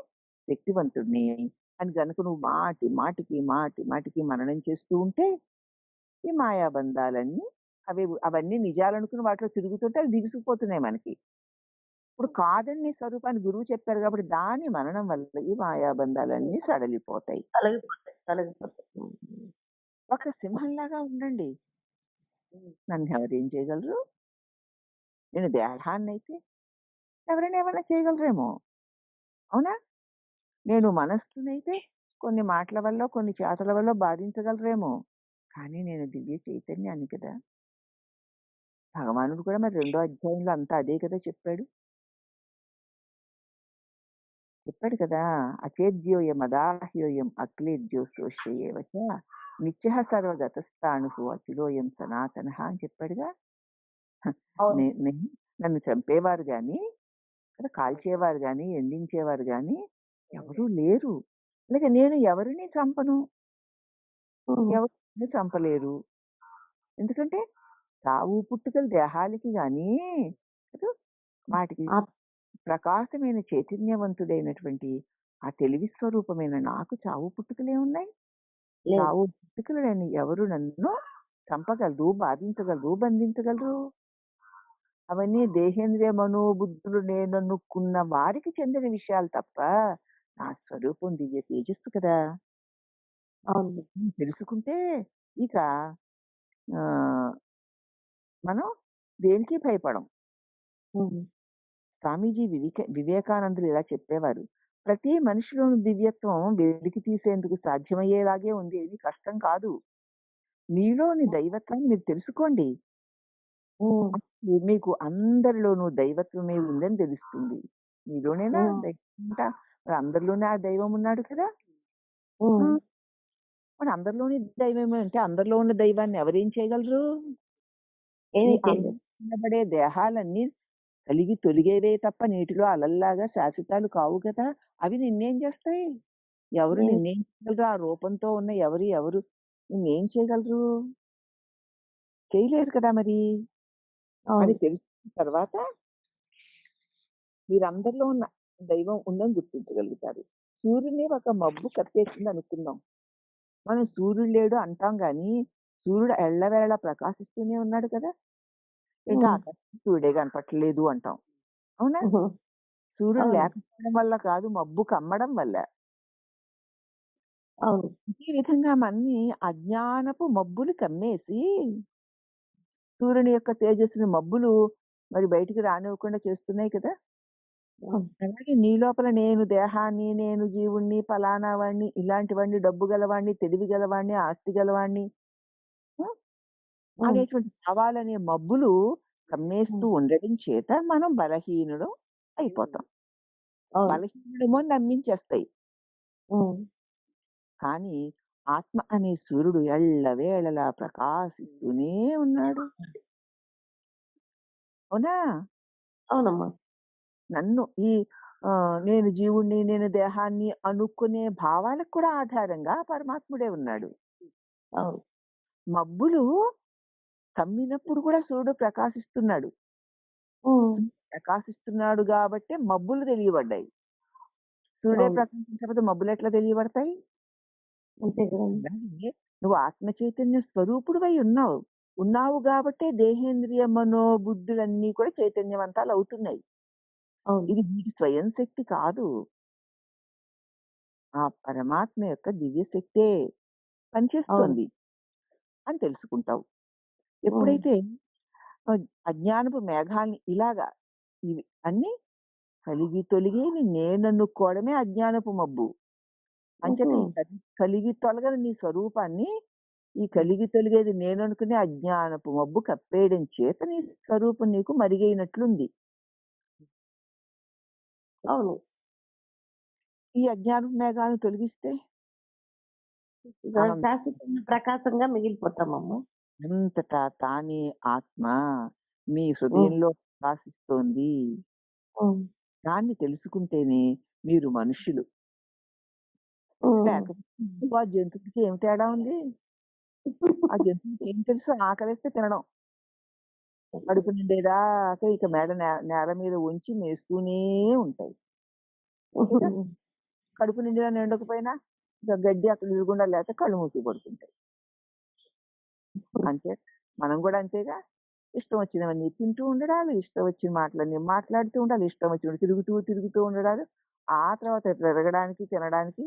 శక్తివంతుడిని అని గనుక నువ్వు మాటి మాటికి, మాటి మాటికి మననం చేస్తూ ఉంటే ఈ మాయాబంధాలన్నీ అవన్నీ నిజాలనుకుని వాటిలో తిరుగుతుంటే అవి బిగుసుకుపోతున్నాయి మనకి. ఇప్పుడు కాదని నీ స్వరూపాన్ని గురువు చెప్పారు కాబట్టి దాని మననం వల్ల ఈ మాయాబంధాలన్నీ సడలిపోతాయి. తొలగిపోతాయి. తొలగిపోతాయి. హ్మ్. ఒక సింహంలాగా ఉండండి. హ్మ్. నన్నెవరేం చేయగలరు? నేను దేహాన్నయితే ఎవరైనా ఏమైనా చేయగలరేమో! అవునా? నేను మనస్సునైతే కొన్ని మాటల వల్లో, కొన్ని చేతల వల్లో బాధించగలరేమో! కానీ నేను దివ్య చైతన్యాన్ని కదా! భగవానుడు కూడా మరి రెండో అధ్యాయంలో అంతా అదే కదా చెప్పాడు. చెప్పాడు కదా! అచేద్యోయమదాహ్యోయం అక్లేద్యో శోష్యయేవ చ నిత్యః సర్వగతస్థాణుః అచిలోయం సనాతనః అని చెప్పాడుగా. అవును. నేను నన్ను చంపేవారు గాని, కదా కాల్చేవారు గాని, ఎండించేవారు గాని ఎవరూ లేరు. అలాగే నేను ఎవరిని చంపను. హ్మ్. ఎవరు నన్ను చంపలేరు. ఎందుకంటే చావు పుట్టుకలు దేహాలకి గాని కదా! వాటికి ఆప్ ప్రకాశమైన చైతన్యవంతుడైనటువంటి ఆ తెలివి స్వరూపమైన నాకు చావు పుట్టుకలేమున్నాయి? లేదు. చావు పుట్టుకలు లేని ఎవరు నన్ను చంపగలరు, బాధించగలరు, బంధించగలరు? అవన్నీ దేహేంద్రియ మనోబుద్ధులు నేననుకున్న వారికి చెందిన విషయాలు తప్ప, నా స్వరూపం దివ్య తేజస్సు కదా! అవును. తెలుసుకుంటే ఇక ఆహ్, మనం దేనికి భయపడం. హ్మ్. స్వామీజీ వివేకానందులు ఇలా చెప్పేవారు. ప్రతి మనిషిలోని దివ్యత్వం వెలికి తీసేందుకు సాధ్యమయ్యేలాగే ఉంది. ఏది కష్టం కాదు. మీలోని దైవత్వాన్ని మీరు తెలుసుకోండి. హ్మ్. అప్పుడు మీకు అందరిలోనూ దైవత్వమే ఉందని తెలుస్తుంది. మీలోనేనా హ్మ్. దైవం ఉంటా మరి అందరిలోనే ఆ దైవం ఉన్నాడు కదా! ఆ! హ్మ్. మరి అందరిలోని దైవమే అంటే అందరిలో ఉన్న దైవాన్ని ఎవరేం చేయగలరు? ఈ ఏమి చేయలేదు. కనబడే దేహాలన్నీ కలిగి తొలిగేవే తప్ప నీటిలో అలల్లాగా శాశ్వతాలు కావు కదా! అవి నిన్నేం చేస్తాయి? ఎవరు ఏమి నిన్నేం చేయగలరు? ఆ రూపంతో ఉన్న ఎవరు నిన్నేం చేయగలరు? చేయలేరు కదా మరి. అది అవును. తెలిసిన తర్వాత మీరందరిలో ఉన్న దైవం ఉందని గుర్తించగలుగుతారు. సూర్యుడిని ఒక మబ్బు కప్పేసింది అనుకుందాం. మనం సూర్యుడు లేడు అంటాం గానీ, సూర్యుడు ఎల్లవేళలా ప్రకాశిస్తూనే ఉన్నాడు కదా! ఏంటి హ్మ్. ఆకాశంలో సూర్యుడే కనపట్లేదు అంటాం. అవునా? హుహు. సూర్యుడు అవును. లేకపోవడం వల్ల కాదు, మబ్బు కమ్మడం వల్ల. అవును. ఈ విధంగా మనని అజ్ఞానపు మబ్బులు కమ్మేసి, సూర్యుని యొక్క తేజస్సుని మబ్బులు మరి బయటికి రానివ్వకుండా చేస్తున్నాయి కదా! అవును. అలాగే నీ లోపల నేను దేహాన్ని, నేను జీవుడిని, ఫలానా వాడిని, ఇలాంటివాడిని, డబ్బు గలవాడిని, తెలివి గలవాడిని, ఆస్తి గలవాడిని ఆ! హ్మ్. అనేటువంటి భావాలనే మబ్బులు కమ్మేస్తూ హ్మ్. ఉండడం చేత మనం బలహీనులం అయిపోతాం. అవును. బలహీనుడేమో అని నమ్మించేస్తాయి. హ్మ్. కానీ ఆత్మ అనే సూర్యుడు ఎల్లవేళలా ప్రకాశిస్తూనే ఉన్నాడు. అవునా? అవునమ్మా. నన్ను ఈ నేను జీవుడిని, నేను దేహాన్ని అనుకునే భావాలకు కూడా ఆధారంగా పరమాత్ముడే ఉన్నాడు. అవును. మబ్బులు కమ్మినప్పుడు కూడా సూర్యుడు ప్రకాశిస్తున్నాడు. హ్మ్. ప్రకాశిస్తున్నాడు గాబట్టే మబ్బులు తెలియబడ్డాయి. సూర్యుడే అవును. ప్రకాశించకపోతే మబ్బులెట్లా తెలియబడతాయి? అంతే కదండీ. అలాగే నువ్వు ఆత్మ చైతన్య స్వరూపుడివై ఉన్నావు. ఉన్నావు గాబట్టే దేహేంద్రియ మనోబుద్ధులన్నీ కూడా చైతన్యవంతాలవుతున్నాయి. అవును. ఇది నీకు స్వయం శక్తి కాదు. ఆ పరమాత్మ యొక్క దివ్య శక్తే అవును. పనిచేస్తోంది అని తెలుసుకుంటావు. హ్మ్. ఎప్పుడైతే అజ్ఞానపు మేఘాల్ని ఇలాగా ఇవి అన్నీ కలిగి తొలిగేవి నేననుకోవడమే అజ్ఞానపు మబ్బు. అంచేత హుహు. ఈ కలిగి తొలగని నీ స్వరూపాన్ని ఈ హ్మ్. కలిగి తొలిగేది నేననుకునే అజ్ఞానపు మబ్బు కప్పేయడం చేత నీ స్వరూపం నీకు మరుగైనట్లుంది. అవును. ఈ అజ్ఞానపు మేఘాలను తొలగిస్తే ఆనందం శాశ్వతంగా ప్రకాశంగా మిగిలిపోతామమ్మా. అంతటా తానే ఆత్మ మీ హ్మ్. హృదయంలో ప్రకాశిస్తోంది. హ్మ్. దాన్ని తెలుసుకుంటేనే మీరు మనుష్యులు. హ్మ్. లేకపోతే నువ్వు ఆ జంతువుకి ఏమి తేడా ఉంది? ఆ జంతువుకి ఏం తెలుసు ఆకలేస్తే తినడం. కడుపు నిండేదాకా ఇక మెడ నేల మీద ఉంచి మేస్తూనే ఉంటాయి. ఇక కడుపు నిండినా నిండకపోయినా ఇక గడ్డి అక్కడ ఎదురుగుండా లేతే కళ్ళు మూసుకు పడుకుంటాయి. అంతే మనం గూడా అంతేగా. ఇష్టం వచ్చినవన్నీ తింటూ ఉండడాలు, ఇష్టం వచ్చిన మాటలన్నీ మాట్లాడుతూ ఉండాలి, ఇష్టం వచ్చినట్టు తిరుగుతూ ఉండడాలు. ఆ తర్వాత పెరగడానికి, తినడానికి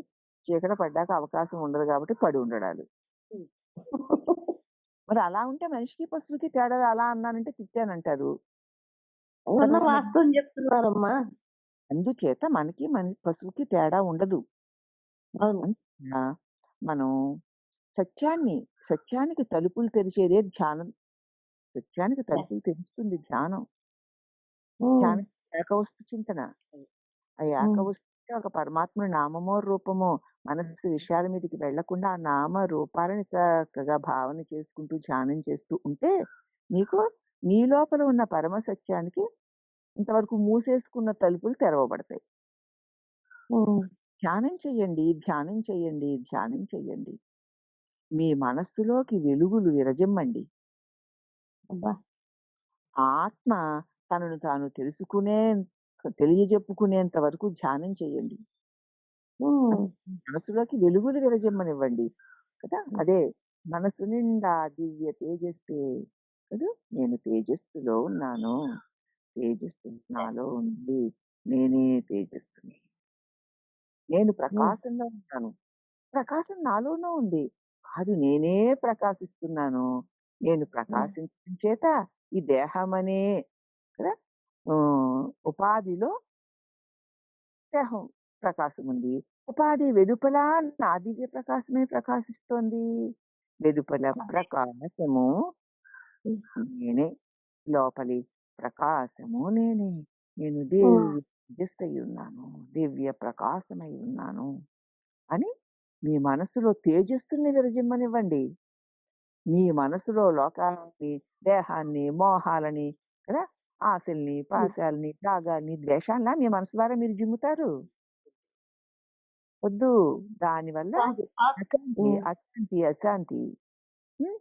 చీకటి పడ్డాక అవకాశం ఉండదు కాబట్టి పడి ఉండడాలు. మరి అలా ఉంటే మనిషికి, పశువుకి తేడా అలా అన్నానంటే తిట్టానంటారు ఉన్న కదా మరి. వాస్తవం చెప్తున్నారమ్మా. అందుచేత మనకి పశువుకి తేడా ఉండదు. అవును. అందువల్ల మనం సత్యాన్ని, సత్యానికి తలుపులు తెరిచేదే ధ్యానం. సత్యానికి తలుపులు తెరుస్తుంది ధ్యానం. హ్మ్. ధ్యానం ఏకవస్తు చింతన. ఆ హ్మ్. ఏకవస్తు అంటే ఒక పరమాత్ముడి నామమో, రూపమో మనసు విషయాల మీదకి వెళ్ళకుండా ఆ నామ రూపాలని చక్కగా భావన చేసుకుంటూ, ధ్యానం చేస్తూ ఉంటే నీకు నీ లోపల ఉన్న పరమ సత్యానికి ఇంతవరకు మూసేసుకున్న తలుపులు తెరవబడతాయి. హ్మ్. ధ్యానం చెయ్యండి, ధ్యానం చెయ్యండి, ధ్యానం చెయ్యండి. మీ మనస్సులోకి వెలుగులు విరజిమ్మండి. అబ్బా! ఆత్మ తనను తాను తెలియజెప్పుకునేంత వరకు ధ్యానం చేయండి. హ్మ్. మనసులోకి వెలుగులు విరజిమ్మనివ్వండి. కదా! హ్మ్. అదే మనసు నిండా దివ్య తేజస్సే. కదా! నేను తేజస్సులో ఉన్నాను. తేజస్సు నాలో ఉంది. నేనే తేజస్సుని. నేను హ్మ్. ప్రకాశంలో ఉన్నాను. ప్రకాశం నాలోనూ ఉంది. కాదు నేనే ప్రకాశిస్తున్నాను. నేను హ్మ్. ప్రకాశించడం చేత ఈ దేహమనే కదా! ఉపాధిలో దేహం ప్రకాశం ఉంది. ఉపాధి వెలుపల నా దివ్య ప్రకాశమే ప్రకాశిస్తోంది. వెలుపల ప్రకాశము హ్మ్. నేనే. లోపలి ప్రకాశము నేనే. నేను హ్మ్. తేజస్సై ఉన్నాను. దివ్య ప్రకాశమై ఉన్నాను అని మీ మనసులో తేజస్సుని విరజిమ్మనివ్వండి. మీ మనసులో లోకాన్ని, దేహాన్ని, మోహాలని కదా! ఆశల్ని, హ్మ్. పాశాల్ని, రాగాల్ని, ద్వేషాలనా మీ మనసు ద్వారా మీరు జిమ్ముతారు. వద్దు. దానివల్ల కాదు. అశాంతి, హ్మ్. అశాంతి, అశాంతి. హ్మ్.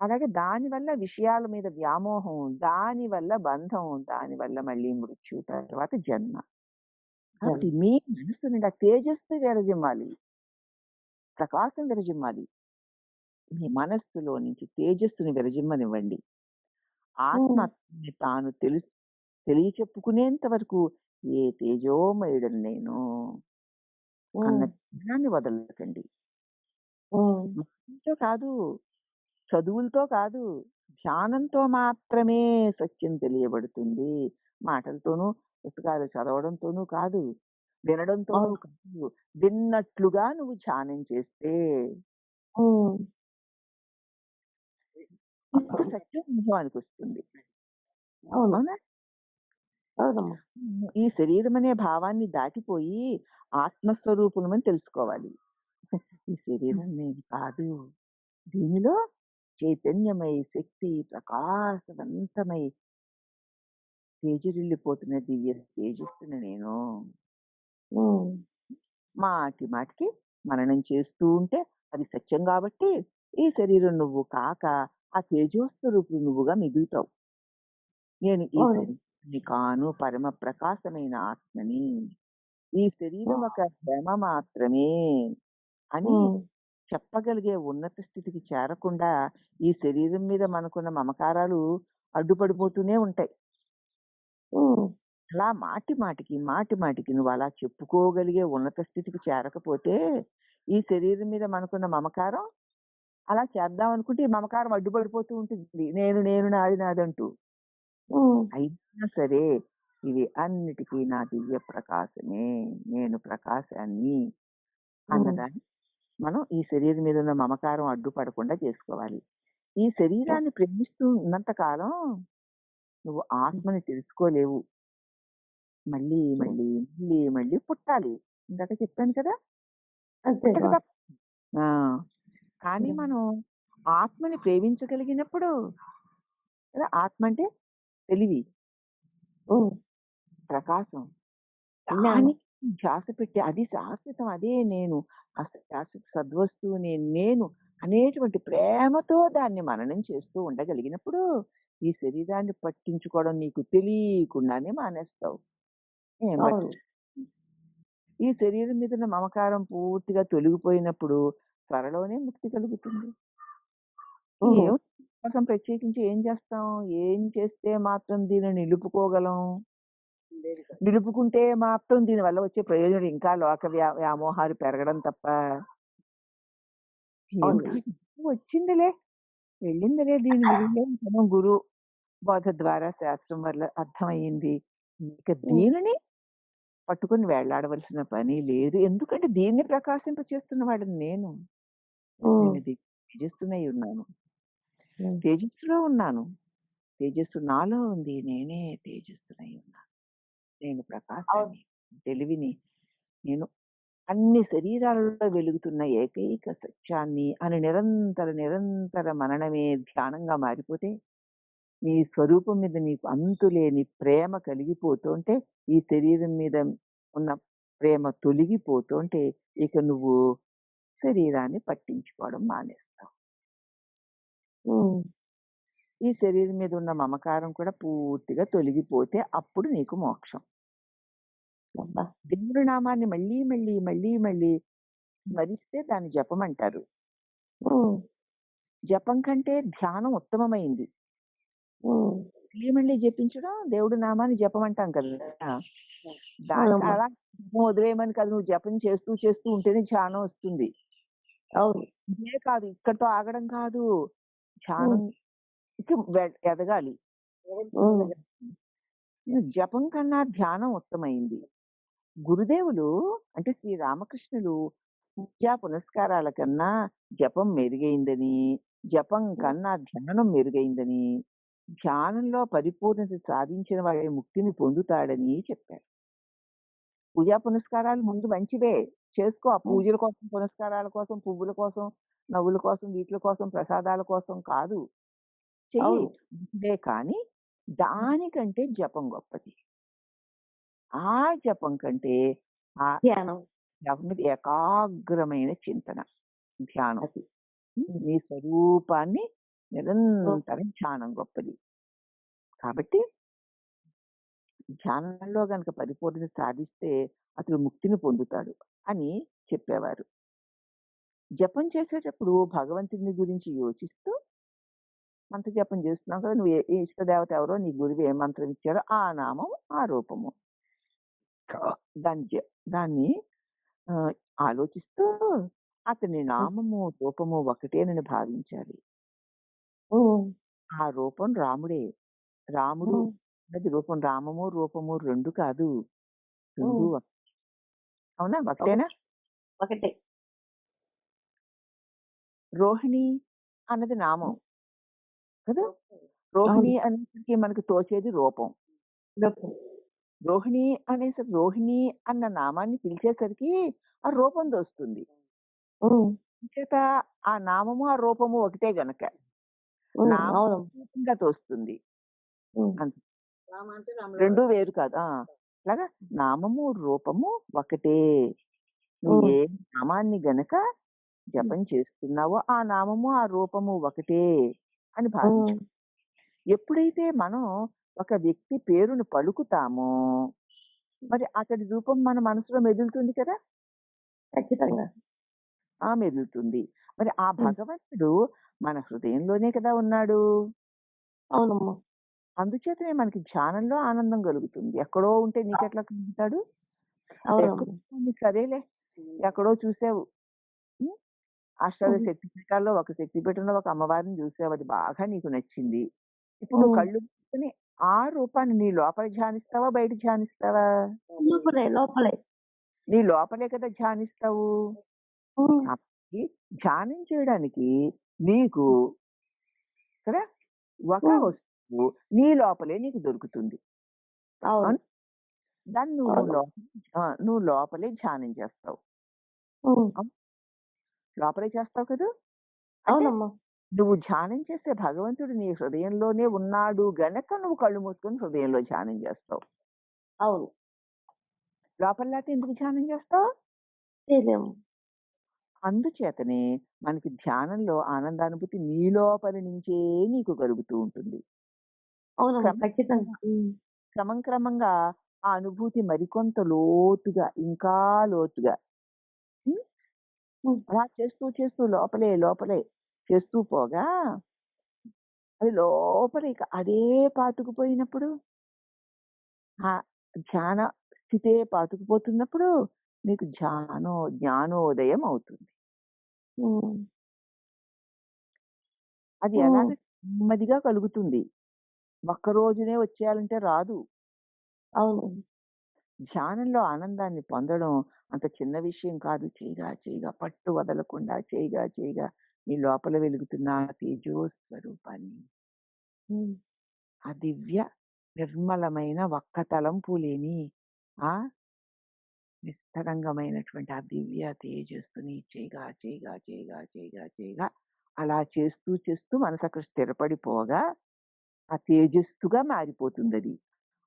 అలాగే దానివల్ల విషయాల మీద వ్యామోహం, దానివల్ల బంధం, దానివల్ల మళ్ళీ మృత్యు, తర్వాత జన్మ. జన్ కాబట్టి మీ మనసు నిండా తేజస్సు విరజిమ్మాలి. ప్రకాశం విరజిమ్మాలి. మీ మనస్సులో నుంచి తేజస్సుని విరజిమ్మనివ్వండి. ఆత్మ హ్మ్. తనని తాను తెలియచెప్పుకునేంత వరకు ఏ తేజోమయుడను నేను అన్న హ్మ్. జ్ఞానాన్ని వదలకండి. హ్మ్. మాటలతో కాదు, చదువులతో కాదు, ధ్యానంతో మాత్రమే సత్యం తెలియబడుతుంది. మాటలతోనూ, పుస్తకాలు చదవడంతోనూ కాదు, వినడంతోనూ అవును. కాదు, విన్నట్లుగా నువ్వు ధ్యానం చేస్తే హ్మ్. అప్పుడు సత్యం అనుభవానికొస్తుంది. అవును. అవునా? అవునమ్మా. ఈ శరీరం అనే భావాన్ని దాటిపోయి ఆత్మస్వరూపులమని తెలుసుకోవాలి. ఈ హ్మ్. శరీరం నేను కాదు. దీనిలో చైతన్యమై, శక్తి, ప్రకాశవంతమై తేజరిల్లిపోతున్న దివ్య తేజస్సుని నేను. హ్మ్. మాటి మాటికి మననం చేస్తూ ఉంటే అది సత్యం గాబట్టి, ఈ శరీరం నువ్వు కాక ఆ తేజోస్వరూపుడు నువ్వుగా మిగులుతావు. నేను ఈ అవును. శరీరాన్ని కాను పరమ ప్రకాశమైన ఆత్మని. ఈ శరీరం హ్మ్. ఒక భ్రమ మాత్రమే అని హ్మ్. చెప్పగలిగే ఉన్నత స్థితికి చేరకుండా ఈ శరీరం మీద మనకున్న మమకారాలు అడ్డుపడిపోతూనే ఉంటాయి. హ్మ్. అలా మాటి మాటికి, మాటి మాటికి నువ్వు అలా చెప్పుకోగలిగే ఉన్నత స్థితికి చేరకపోతే, ఈ శరీరం మీద మనకున్న మమకారం అలా చేద్దాం అనుకుంటే ఈ మమకారం అడ్డుపడిపోతూ ఉంటుంది. నేను, నేను, నాది, నాదంటూ. హ్మ్. అయినా సరే ఇవి అన్నిటికీ నా దివ్య ప్రకాశమే. నేను ప్రకాశాన్ని హ్మ్. అన్నదాన్ని మనం ఈ శరీరం మీద ఉన్న మమకారం అడ్డుపడకుండా చేసుకోవాలి. ఈ శరీరాన్ని ప్రేమిస్తూ ఉన్నంత కాలం నువ్వు హ్మ్. ఆత్మని తెలుసుకోలేవు. మళ్ళీ, హ్మ్. మళ్ళీ, మళ్ళీ, మళ్ళీ పుట్టాలి. ఇందాక చెప్పాను కదా! పుట్టక అంతేగా. తప్ప ఆ! కానీ హ్మ్. మనం ఆత్మని ప్రేమించగలిగినప్పుడు కదా! ఆత్మ అంటే తెలివి, హ్మ్. ప్రకాశం. జ్ఞానం. దానికి ధ్యాస పెట్టి అది శాశ్వతం. అదే నేను. ఆ శాశ్వత సద్వస్తువు నేను అనేటువంటి ప్రేమతో దాన్ని మననం చేస్తూ ఉండగలిగినప్పుడు, ఈ శరీరాన్ని పట్టించుకోవడం నీకు తెలీకుండానే మానేస్తావు. ఏం అవును. పట్టించు ఈ శరీరం మీద ఉన్న మమకారం పూర్తిగా తొలగిపోయినప్పుడు త్వరలోనే ముక్తి కలుగుతుంది. హ్మ్. ఏం కోసం ప్రత్యేకించి ఏం చేస్తాం? ఏం చేస్తే మాత్రం దీన్ని నిలుపుకోగలం? నిలుపుకుంటే మాత్రం దీనివల్ల వచ్చే ప్రయోజనం ఇంకా లోక వ్యామోహాలు పెరగడం తప్ప ఏమిటి అవునండి. వచ్చిందిలే, వెళ్ళిందిలే దీని విలువ గురు బోధ ద్వారా శాస్త్రం వల్ల అర్థమయ్యింది. ఇక హ్మ్. దీనిని పట్టుకొని వేళ్లాడవలసిన పని లేదు. ఎందుకంటే దీన్ని ప్రకాశింప చేస్తున్న వాడిని నేను. హ్మ్. నేను తేజస్సునై ఉన్నాను. హ్మ్. తేజస్సులో ఉన్నాను. తేజస్సు నాలో ఉంది. నేనే తేజస్సునై ఉన్నాను. నేను అవును. ప్రకాశాన్ని, తెలివిని, నేను అన్ని శరీరాలలో వెలుగుతున్న ఏకైక సత్యాన్ని అని నిరంతర మననమే ధ్యానంగా మారిపోతే, నీ స్వరూపం మీద నీకు అంతులేని ప్రేమ కలిగిపోతుంటే, ఈ శరీరం మీద ఉన్న ప్రేమ తొలగిపోతుంటే, ఇక నువ్వు శరీరాన్ని పట్టించుకోవడం మానేస్తావు. హ్మ్. ఈ శరీరం మీద ఉన్న మమకారం కూడా పూర్తిగా తొలగిపోతే అప్పుడు నీకు మోక్షం. అబ్బా! దేవుడి నామాన్ని మళ్ళీ, మళ్ళీ, మళ్ళీ, మళ్ళీ స్మరిస్తే దాన్ని జపమంటారు. హ్మ్. జపం కంటే ధ్యానం ఉత్తమమైంది. హ్మ్. మళ్ళీ, మళ్ళీ జపించడం దేవుడి నామాన్ని జపం అంటాం కదా! దానికి అవునమ్మా. అలా జపం వదిలేయమని కాదు. నువ్వు జపం చేస్తూ, చేస్తూ ఉంటేనే ధ్యానం వస్తుంది. అవును. ఇదే కాదు ఇక్కడితో ఆగడం కాదు. హ్మ్. ధ్యానంకి ఎదగాలి. హ్మ్. జపం కన్నా ధ్యానం ఉత్తమైంది. గురుదేవులు అంటే శ్రీ రామకృష్ణులు పూజా పునస్కారాల కన్నా జపం మెరుగైందని, జపం హ్మ్. కన్నా ధ్యానం మెరుగైందని, ధ్యానంలో పరిపూర్ణత సాధించిన వాడే ముక్తిని పొందుతాడని చెప్పారు. పూజా పునస్కారాలు ముందు మంచివే. చేసుకో ఆ హ్మ్. పూజల కోసం, పునస్కారాల కోసం, పువ్వుల కోసం, నవ్వుల కోసం, వీట్ల కోసం, ప్రసాదాల కోసం కాదు. చెయ్యి. అవును. మంచిదే కానీ దానికంటే జపం గొప్పది. ఆ జపం కంటే ఆ ధ్యానం. జపం మీద ఏకాగ్రమైన చింతన, ధ్యానం. అది. హ్మ్. నీ స్వరూపాన్ని హ్మ్. నిరంతరం ధ్యానం గొప్పది. కాబట్టి ధ్యానంలో గనక పరిపూర్ణత సాధిస్తే అతడు ముక్తిని పొందుతాడు అని చెప్పేవారు. జపం చేసేటప్పుడు భగవంతుని గురించి యోచిస్తూ మంత్ర జపం చేస్తున్నావు కదా! నువ్వు ఏ ఇష్టదేవత ఎవరో నీ గురువు ఏ మంత్రం ఇచ్చారో ఆ నామం, ఆ రూపము. దాన్ని దాన్ని ఆహ్, ఆలోచిస్తూ అతని హ్మ్. నామము, రూపము ఒకటేనని భావించాలి. హ్మ్. ఆ రూపం రాముడే. రాముడు హ్మ్. అన్నది రూపం. రామము, రూపము 2 కాదు. 2 హ్మ్. అవునా? ఒకటేనా? ఒకటి. ఒకటే. రోహిణి అన్నది నామం హ్మ్. కదా! అవును. రోహిణి అనేసరికి మనకు తోచేది రూపం. రూపం. రోహిణి అన్న నామాన్ని పిలిచేసరికి ఆ రూపం తోస్తుంది. హ్మ్. అంచేత ఆ నామము, ఆ రూపము ఒకటే గనక. హ్మ్. నామం అవును. రూపంగా తోస్తుంది. హ్మ్. అంతే. 2 వేరు కాదు. అలాగా నామము, రూపము ఒకటే. నువ్వు హ్మ్. ఏ నామాన్ని గనక హ్మ్. జపం చేస్తున్నావో ఆ నామము, ఆ రూపము ఒకటే అని హ్మ్. భావించు. ఎప్పుడైతే మనం ఒక వ్యక్తి పేరును పలుకుతామో, మరి అతడి రూపం మన మనసులో మెదులుతుంది కదా! ఖచ్చితంగా. మెదులుతుంది. మరి ఆ హ్మ్. భగవంతుడు మన హృదయంలోనే కదా ఉన్నాడు. అవునమ్మా! అందుచేతనే మనకి ధ్యానంలో ఆనందం కలుగుతుంది. ఎక్కడో ఉంటే నీకెట్లా కలుగుతాడు? ఎక్కడో అవునమ్మా! నీకు సరేలే ఎక్కడో చూసావు. హ్మ్. అష్టాదశ హ్మ్. శక్తిపీఠాల్లో ఒక శక్తిపీఠంలో ఒక అమ్మవారిని చూసావు. అది బాగా నీకు నచ్చింది. ఇప్పుడు నువ్వు హ్మ్. కళ్ళు మూసుకొని ఆ రూపాన్ని నీ లోపల ధ్యానిస్తావా? బయట ధ్యానిస్తావా? లోపలే. లోపలే. నీ లోపలే కదా ధ్యానిస్తావు. హ్మ్. కాబట్టి ధ్యానం చేయడానికి నీకు కదా ఒక హ్మ్. వస్తువు నీ లోపలే నీకు దొరుకుతుంది. అవును. అవును. దాన్ని అవును. నువ్వు లోపలే ధ్యానం చేస్తావు. హ్మ్. అవును. లోపలే చేస్తావు కదూ! అంటే అవునమ్మా! నువ్వు ధ్యానం చేసే భగవంతుడు నీ హృదయంలోనే ఉన్నాడు గనక నువ్వు కళ్ళు మూసుకొని హృదయంలో ధ్యానం చేస్తావు. అవును. లోపల లేతే ఎందుకు ధ్యానం చేస్తావు? చేయలేము. అందుచేతనే మనకి ధ్యానంలో ఆనందానుభూతి నీ లోపలి నుంచే నీకు కలుగుతూ ఉంటుంది. అవునమ్మా! క్రమం ఖచ్చితంగా. హ్మ్. క్రమంగా ఆ అనుభూతి మరికొంత లోతుగా, ఇంకా లోతుగా హ్మ్. హ్మ్. అలా చేస్తూ లోపలే చేస్తూ పోగా అది లోపల ఇక అదే పాతుకుపోయినప్పుడు ఆ ధ్యాన స్థితే పాతుకుపోతున్నప్పుడు నీకు జ్ఞానోదయం అవుతుంది. హ్మ్. అది హ్మ్. ఎలాగ నెమ్మదిగా కలుగుతుంది. ఒక్క రోజునే వచ్చేయాలంటే రాదు. అవును. ధ్యానంలో ఆనందాన్ని పొందడం అంత చిన్న విషయం కాదు. చేయగా పట్టు వదలకుండా చేయగా నీ లోపల వెలుగుతున్న ఆ తేజో స్వరూపాన్ని, హ్మ్. ఆ దివ్య నిర్మలమైన ఒక్క తలంపు లేని ఆ నిస్తరంగమైనటువంటి ఆ దివ్య తేజస్సుని చేయగా అలా చేస్తూ మనసక్కడ స్థిరపడిపోగా ఆ తేజస్సుగా మారిపోతుందది.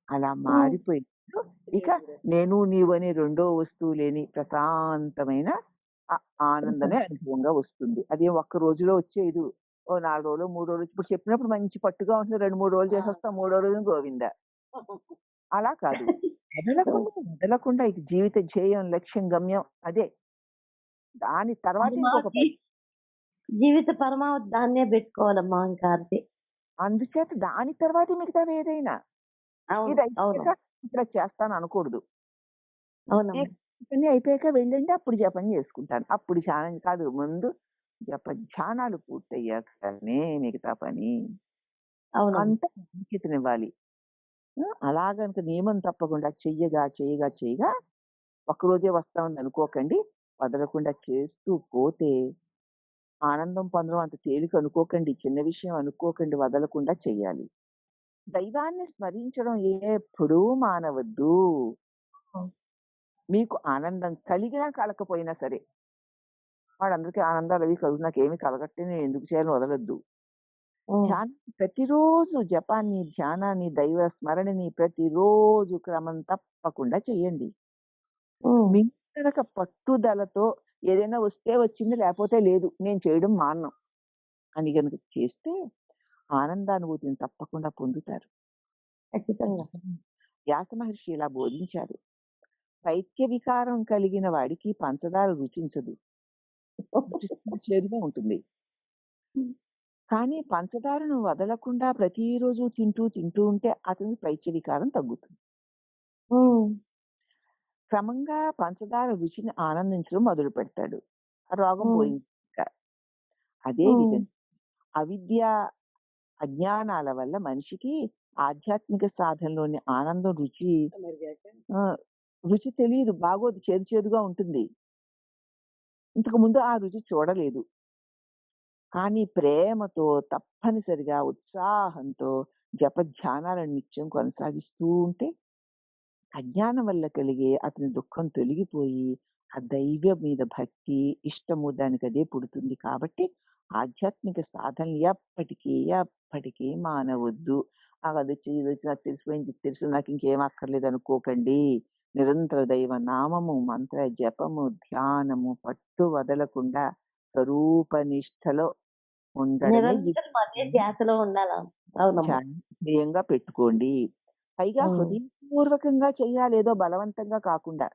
అలా హ్మ్. మారిపోయినప్పుడు ఇక నేను, నీవు అనే రెండో వస్తువు లేని ప్రశాంతమైన ఆ ఆనందమే అనుభవంగా వస్తుంది. అదేం ఒక్క రోజులో వచ్చేయదు. ఓ 4 రోజులో, 3 రోజులు ఇప్పుడు చెప్పినప్పుడు మంచి పట్టుగా ఉంటుంది. 2, 3 రోజులు చేసేస్తాం. మూడో రోజున గోవిందా. అలా కాదు. వదలకుండా ఇది జీవిత ధ్యేయం, లక్ష్యం, గమ్యం అదే. దాని తర్వాత అది ఇంకొక మాకి జీవిత పరమావధి దాన్నే బెట్టుకోవాలమ్మా ఇంకా అంతే. అందుచేత దాని తర్వాతే మిగతావి ఏదైనా. అవును. అవును. ఇదయిపోయాక ఇక్కడ చేస్తాను అనకూడదు. అవునమ్మా! పని అయిపోయాక వెళ్ళండి. అప్పుడు జపం చేసుకుంటాను. అప్పుడు ధ్యానం కాదు. ముందు ధ్యానాలు పూర్తయ్యాకనే మిగతా పని. అవునమ్మా. అంత ప్రాముఖ్యతనివ్వాలి. అలా గనుక నియమం తప్పకుండా చెయ్యగా ఒక్కరోజే వస్తామని అనుకోకండి. వదలకుండా చేస్తూ పోతే ఆనందం పొందడం అంత తేలిక అనుకోకండి. చిన్న విషయం అనుకోకండి. వదలకుండా చెయ్యాలి. దైవాన్ని స్మరించడం ఎప్పుడూ మానవద్దు. హ్మ్. మీకు ఆనందం కలిగినా కలగకపోయినా సరే. వాడందరికీ ఆనందాలవి నాకేమి కలగట్టే నేనెందుకు చేయాలని వదలొద్దు. హ్మ్. ధ్యానం ప్రతిరోజు జపాన్ని, ధ్యానాన్ని, దైవ స్మరణని ప్రతిరోజు క్రమం తప్పకుండా చెయ్యండి. హ్మ్. మీకు గనక పట్టుదలతో ఏదైనా వస్తే వచ్చింది లేపోతే లేదు. నేను చేయడం మానను అని గనుక చేస్తే ఆనందానుభూతిని తప్పకుండా పొందుతారు. ఖచ్చితంగా. వ్యాస మహర్షి ఇలా బోధించారు. పైత్య వికారం కలిగిన వాడికి పంచదార రుచించదు. రుచి చేదుగా ఉంటుంది. హ్మ్. కానీ పంచదారను వదలకుండా ప్రతిరోజు తింటూ ఉంటే అతనికి పైత్య వికారం తగ్గుతుంది. హ్మ్. క్రమంగా పంచదార రుచిని ఆనందించడం మొదలుపెడతాడు. ఆ రోగం హ్మ్. పోయింది ఇంకా. అదే హ్మ్. విధంగా అవిద్య, అజ్ఞానాల వల్ల మనిషికి ఆధ్యాత్మిక సాధనలోని ఆనందం ఆ! రుచి తెలీదు. బాగోదు. చేదుగా ఉంటుంది. ఇంతకుముందు ఆ రుచి చూడలేదు. కానీ ప్రేమతో తప్పనిసరిగా ఉత్సాహంతో జపధ్యానాలను నిత్యం కొనసాగిస్తూ ఉంటే అజ్ఞానం వల్ల కలిగే అతని దుఃఖం తొలగిపోయి ఆ దైవం మీద భక్తి, ఇష్టము దానికదే పుడుతుంది. కాబట్టి ఆధ్యాత్మిక సాధనలు ఎప్పటికీ మానవద్దు. అదొచ్చి ఇదొచ్చి నాకు తెలిసిపోయింది, ఇది తెలుసు నాకింకేం అక్కర్లేదనుకోకండి. నిరంతర దైవ నామము, మంత్ర జపము, ధ్యానము పట్టు వదలకుండా స్వరూప నిష్టలో ఉండడమే నిరంతరం అదే జీవితం. ధ్యాసలో ఉండాలా? అవునమ్మా. చాలా ధ్యేయంగా పెట్టుకోండి. పైగా హ్మ్. హృదయపూర్వకంగా చెయ్యాలి. ఏదో బలవంతంగా కాకుండా.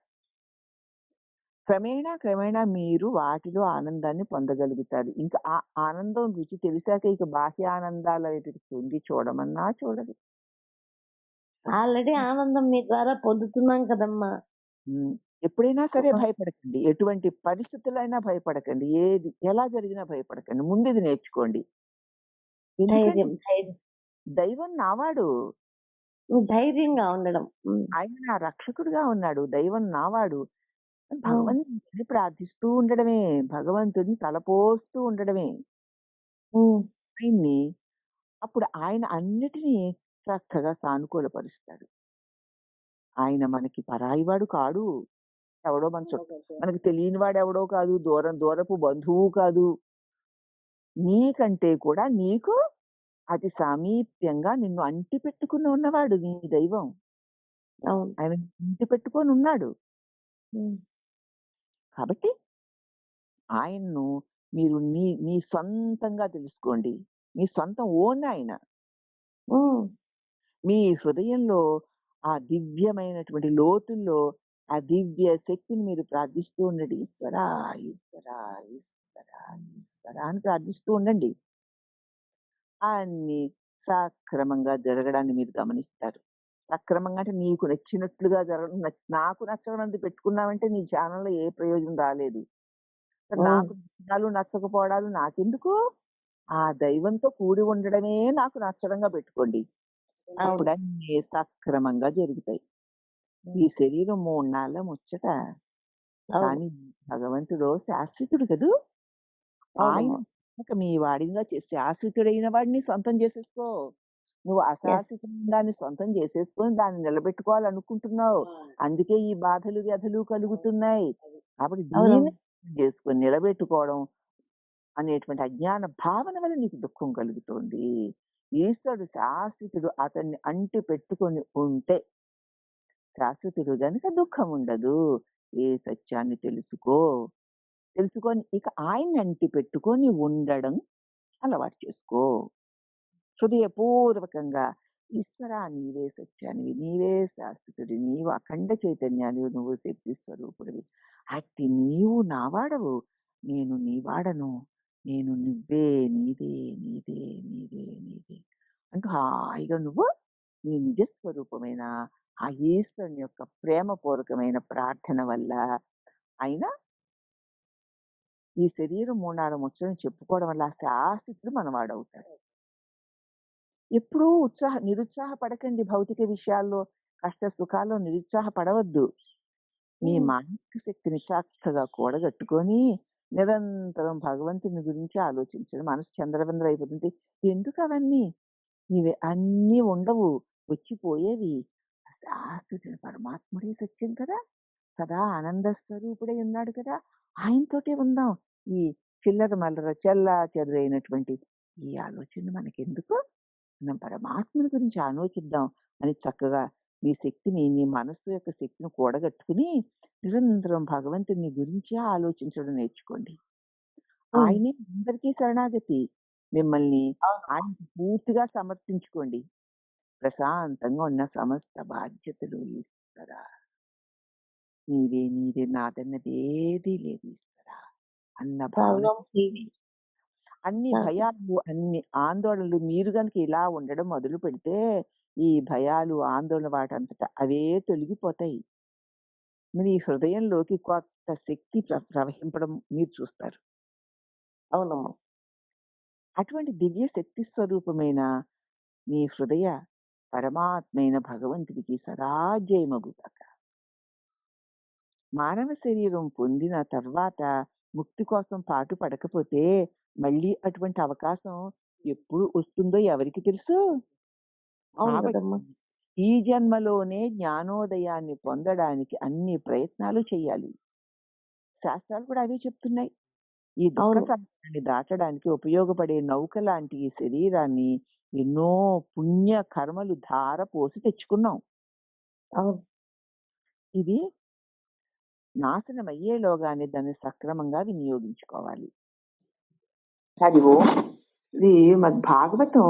క్రమేణా మీరు వాటిలో ఆనందాన్ని పొందగలుగుతారు. ఇంకా ఆ ఆనందం రుచి తెలిసాక ఇక బాహ్య ఆనందాల వైపుకి తొంగి చూడమన్నా చూడరు. ఆల్రెడీ ఆనందం మీ ద్వారా పొందుతున్నాం కదమ్మా! హ్మ్. ఎప్పుడైనా సరే ఆ! భయపడకండి. ఎటువంటి పరిస్థితులైనా భయపడకండి. ఎలా జరిగినా భయపడకండి. ముందిది నేర్చుకోండి. ఎందుకంటే ధైర్యం. దైవం నావాడు. ధైర్యంగా ఉండడం. హ్మ్. ఆయన నా రక్షకుడుగా ఉన్నాడు. దైవం నావాడు. హ్మ్. భగవంతుడిని ప్రార్థిస్తూ ఉండడమే. భగవంతుడిని తలపోస్తూ ఉండడమే. హ్మ్. ఆయన్ని అప్పుడు ఆయన అన్నిటిని చక్కగా సానుకూలపరుస్తాడు. ఆయన మనకి పరాయివాడు కాడు. ఎవడో మనకు తెలియని వాడెవడో కాదు. దూరపు బంధువు కాదు. నీకంటే కూడా నీకు అతి సామీప్యంగా నిన్ను అంటిపెట్టుకుని ఉన్నవాడు నీ దైవం. అవును. ఆయన అంటిపెట్టుకొనున్నాడు. హ్మ్. కాబట్టి ఆయన్ను మీరు మీ సొంతంగా తెలుసుకోండి. మీ సొంతం ఓన్ ఆయన. హ్మ్. మీ హృదయంలో ఆ దివ్యమైనటువంటి లోతుల్లో ఆ దివ్య శక్తిని మీరు ప్రార్థిస్తూ ఉండండి. ఈశ్వరా, ఈశ్వరా, ఈశ్వరా, ఈశ్వరా అని ప్రార్థిస్తూ ఉండండి. అన్నీ సక్రమంగా జరగడాన్ని మీరు గమనిస్తారు. సక్రమంగా అంటే నీకు నచ్చినట్లుగా జరగడం నాకు నచ్చనిది పెట్టుకున్నావంటే నీ ధ్యానంలో ఏ ప్రయోజనం రాలేదు. హ్మ్. నాకు నచ్చినాలు, నచ్చకపోవడాలు నాకెందుకు? ఆ దైవంతో కూడి ఉండడమే నాకు నచ్చడంగా పెట్టుకోండి. అవును. అప్పుడన్నీ సక్రమంగా జరుగుతాయి. ఈ హ్మ్. శరీరం 3 నాళ్ళ ముచ్చట. అవును. కానీ భగవంతుడు శాశ్వతుడు కదూ! ఆయన అవునమ్మా. గనక మీ వాడిగా శాశ్వతుడైన వాడిని సొంతం చేసేసుకో. నువ్వు యెస్. అశాశ్వతమైన దాన్ని సొంతం చేసేసుకొని దాన్ని నిలబెట్టుకోవాలనుకుంటున్నావు. అందుకే ఈ బాధలు, వ్యధలు కలుగుతున్నాయి. కాబట్టి దీన్ని అవునమ్మా. చేసుకొని నిలబెట్టుకోవడం అనేటువంటి అజ్ఞాన భావన వల్ల నీకు దుఃఖం కలుగుతోంది. ఈశ్వరుడు శాశ్వతుడు అతన్ని అంటి పెట్టుకొని ఉంటే శాశ్వతుడు గనుక దుఃఖం ఉండదు. ఏ సత్యాన్ని తెలుసుకో. తెలుసుకొని ఇక ఆయన్ని అంటి పెట్టుకొని ఉండడం అలవాటు చేసుకో. హృదయపూర్వకంగా ఈశ్వరా నీవే సత్యానివి, నీవే శాశ్వతుడివి, నీవు అఖండ చైతన్యానివి, నువ్వు శక్తి స్వరూపుడివి. అట్టి నీవు నా వాడవు, నేను నీ వాడను. నేను నువ్వే, నీదే, నీదే, నీదే, నీదే అంటూ హాయిగా నువ్వు నీ నిజ స్వరూపమైన ఆ ఈశ్వరుని యొక్క ప్రేమపూర్వకమైన ప్రార్థన వల్ల ఆయన ఈ శరీరం 3, 4 ముచ్చటని చెప్పుకోవడం వల్ల ఆ స్థితిలో మనవాడవుతాడు. ఎప్పుడూ నిరుత్సాహపడకండి భౌతిక విషయాల్లో, కష్ట సుఖాల్లో నిరుత్సాహపడవద్దు. మీ ఉమ్, మానసిక శక్తిని చక్కగా కూడగట్టుకొని నిరంతరం భగవంతుని గురించి ఆలోచించడం. మనసు చంద్రవందర అయిపోతుంది. ఎందుకు అవన్నీ? ఇవి అన్నీ ఉండవు. వచ్చిపోయేవి. శాశ్వతుడు పరమాత్ముడే సత్యం కదా! సదా ఆనంద స్వరూపుడై ఉన్నాడు కదా! ఆయనతోటే ఉందాం. ఈ చిల్లర మల్లర చెల్లా చెదురైనటువంటి ఈ ఆలోచన మనకెందుకు? మనం పరమాత్మని గురించి ఆలోచిద్దాం అని చక్కగా నీ మనస్సు యొక్క శక్తిని కూడగట్టుకుని నిరంతరం భగవంతుని గురించే ఆలోచించడం నేర్చుకోండి. ఉమ్. ఆయనే అందరికీ శరణాగతి. మిమ్మల్ని అవును. ఆయనకి పూర్తిగా సమర్పించుకోండి. ప్రశాంతంగా ఉన్న సమస్త బాధ్యతలు ఈశ్వరా. నీదే నాదన్నదేదీ లేదు ఈశ్వరా అన్న భావన సర్వం చేయండి. అన్ని సర్వం. భయాలు, అన్ని ఆందోళనలు మీరు గనుక ఇలా ఉండడం మొదలు పెడితే, ఈ భయాలు, ఆందోళన వాటంతట అవే తొలగిపోతాయి. మీ హృదయంలోకి కొత్త శక్తి ప్రవహింపడం మీరు చూస్తారు. అవునమ్మా. అటువంటి దివ్య శక్తి స్వరూపమైన మీ హృదయ పరమాత్మైన భగవంతుడికి సదా జయమగుగాక. మానవ శరీరం పొందిన తర్వాత ముక్తి కోసం పాటు పడకపోతే మళ్ళీ అటువంటి అవకాశం ఎప్పుడు వస్తుందో ఎవరికి తెలుసు? అవును కాబట్టి కదమ్మా. ఈ జన్మలోనే జ్ఞానోదయాన్ని పొందడానికి అన్ని ప్రయత్నాలు చేయాలి. శాస్త్రాలు కూడా అవే చెప్తున్నాయి. ఈ దుఃఖ అవును. సాగరాన్ని దాటడానికి ఉపయోగపడే నౌక లాంటి ఈ శరీరాన్ని ఎన్నో పుణ్య కర్మలు ధార పోసి తెచ్చుకున్నాం. అవును. ఇది నాశనమయ్యేలోగానే దాన్ని సక్రమంగా వినియోగించుకోవాలి. చదివో ఇది భాగవతం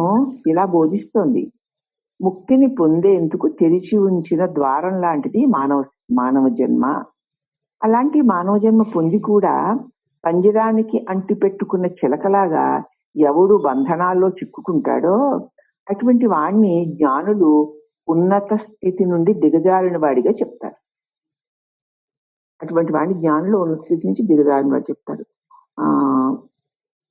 ఇలా బోధిస్తోంది. ముక్తిని పొందేందుకు తెరిచి ఉంచిన ద్వారం లాంటిది మానవ జన్మ. అలాంటి మానవ జన్మ పొంది కూడా పంజరానికి అంటి పెట్టుకున్న చిలకలాగా ఎవడు బంధనాల్లో చిక్కుకుంటాడో అటువంటి వాణ్ణి జ్ఞానులు ఉన్నత స్థితి నుండి దిగజారిన వాడిగా చెప్తారు. అటువంటి వాడిని జ్ఞానులు ఉన్నత స్థితి నుంచి దిగజారిన వాడు చెప్తారు.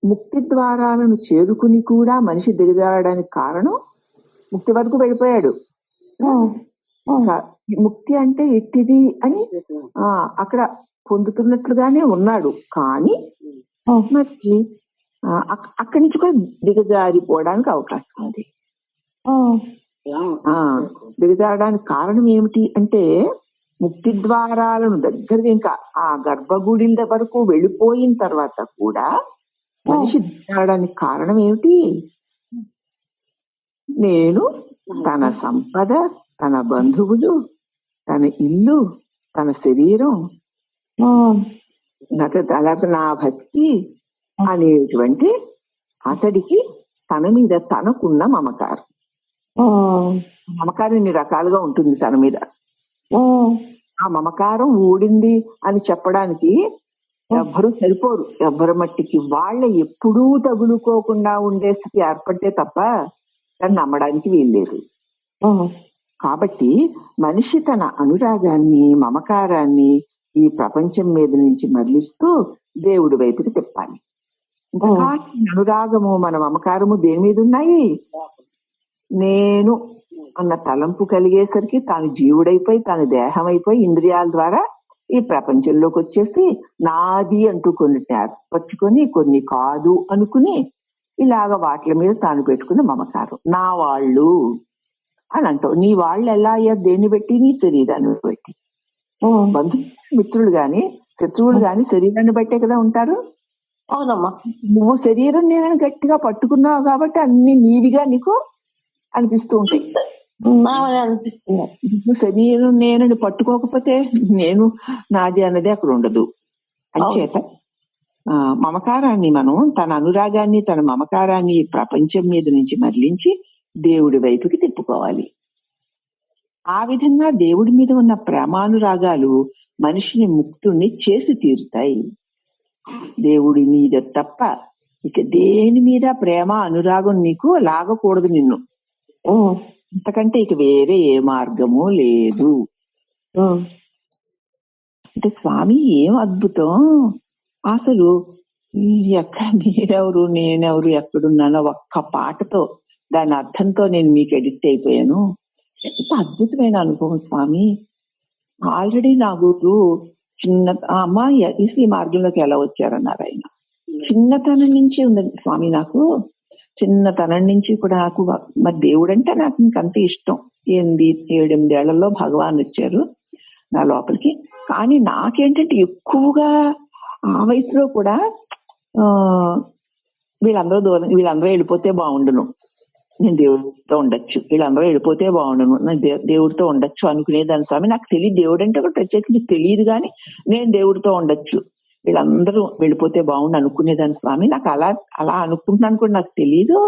ముక్తి ద్వారాలను చేరుకుని కూడా మనిషి దిగజారడానికి కారణం ముక్తి వరకు వెళ్ళిపోయాడు. ముక్తి అంటే ఎట్టిది అని అక్కడ పొందుతున్నట్లుగానే ఉన్నాడు. కానీ మరి అక్కడి నుంచి కూడా దిగజారిపోవడానికి అవకాశం ఉంది. దిగజారడానికి కారణం ఏమిటి అంటే ముక్తి ద్వారాలను దగ్గరగా ఇంకా ఆ గర్భగుడిల వరకు వెళ్ళిపోయిన తర్వాత కూడా మనిషి దిగజారడానికి కారణం ఏమిటి? నేను తన సంపద, తన బంధువులు, తన ఇల్లు, తన శరీరం, అలాగే నా భక్తి అనేటువంటి అతడికి తన మీద తనకున్న మమకారం. మమకారం ఇన్ని రకాలుగా ఉంటుంది తన మీద. ఆ మమకారం ఊడింది అని చెప్పడానికి ఎవ్వరూ సరిపోరు. ఎవ్వరి మట్టికి వాళ్ళ ఎప్పుడూ తగులుకోకుండా ఉండే స్థితి ఏర్పడితే తప్ప దాన్ని నమ్మడానికి వీల్లేదు. కాబట్టి మనిషి తన అనురాగాన్ని, మమకారాన్ని ఈ ప్రపంచం మీద నుంచి మరలిస్తూ దేవుడి వైపుకి తిప్పాలి. అనురాగము, మన మమకారము దేని మీద ఉన్నాయి? నేను అన్న తలంపు కలిగేసరికి తాను జీవుడైపోయి, తాను దేహం అయిపోయి, ఇంద్రియాల ద్వారా ఈ ప్రపంచంలోకి వచ్చేసి నాది అంటూ కొన్ని ఏర్పరచుకొని కొన్ని కాదు అనుకుని ఇలాగ వాటి మీద తాను పెట్టుకున్న మమకారం. నా వాళ్ళు అని అంటావు. నీ వాళ్ళు ఎలా అయ్యారు? దేన్ని బట్టి? నీ శరీరాన్ని బట్టి. బంధు మిత్రులు గాని శత్రువులు గాని శరీరాన్ని బట్టే కదా ఉంటారు. అవునమ్మా. నువ్వు శరీరం నేనని గట్టిగా పట్టుకున్నావు కాబట్టి అన్ని నీవిగా నీకు అనిపిస్తూ ఉంటాయి. నువ్వు శరీరం నేనని పట్టుకోకపోతే నేను నాది అన్నది అక్కడ ఉండదు. అంచేత మమకారాన్ని మనం తన అనురాగాన్ని, తన మమకారాన్ని ప్రపంచం మీద నుంచి మరలించి దేవుడి వైపుకి తిప్పుకోవాలి. ఆ విధంగా దేవుడి మీద ఉన్న ప్రేమానురాగాలు మనిషిని ముక్తుణ్ణి చేసి తీరుతాయి. దేవుడి మీద తప్ప ఇక దేని మీద ప్రేమ అనురాగం నీకు లాగకూడదు నిన్ను. అంతకంటే ఇక వేరే ఏ మార్గము లేదు. అంటే స్వామి ఏం అద్భుతం అసలు. ఎక్కడ మీరెవరు నేనెవరు ఎక్కడున్నానో ఒక్క పాటతో దాని అర్థంతో నేను మీకు ఎడిక్ట్ అయిపోయాను. ఎంత అద్భుతమైన అనుభవం స్వామి. ఆల్రెడీ నా గురు చిన్న అమ్మ ఈ మార్గంలోకి ఎలా వచ్చారన్నారు ఆయన. చిన్నతనం నుంచి ఉందండి స్వామి నాకు. చిన్నతనం నుంచి కూడా నాకు మరి దేవుడు అంటే నాకు ఇంకంత ఇష్టం. 7-8 ఏళ్లలో భగవాన్ వచ్చారు నా లోపలికి. కానీ నాకేంటంటే ఎక్కువగా ఆ వయసులో కూడా వీళ్ళందరూ వెళ్ళిపోతే బాగుండును, నేను దేవుడితో ఉండొచ్చు, వీళ్ళందరూ వెళ్ళిపోతే బాగుండును, నేను దేవుడితో ఉండొచ్చు అనుకునేదాన్ని స్వామి. నాకు తెలియదు దేవుడు అంటే కూడా ప్రత్యేకించి తెలియదు, కానీ నేను దేవుడితో ఉండొచ్చు, వీళ్ళందరూ వెళ్ళిపోతే బాగుండు అనుకునేదాన్ని స్వామి. నాకు అలా అనుకుంటున్నాను కూడా నాకు తెలియదు.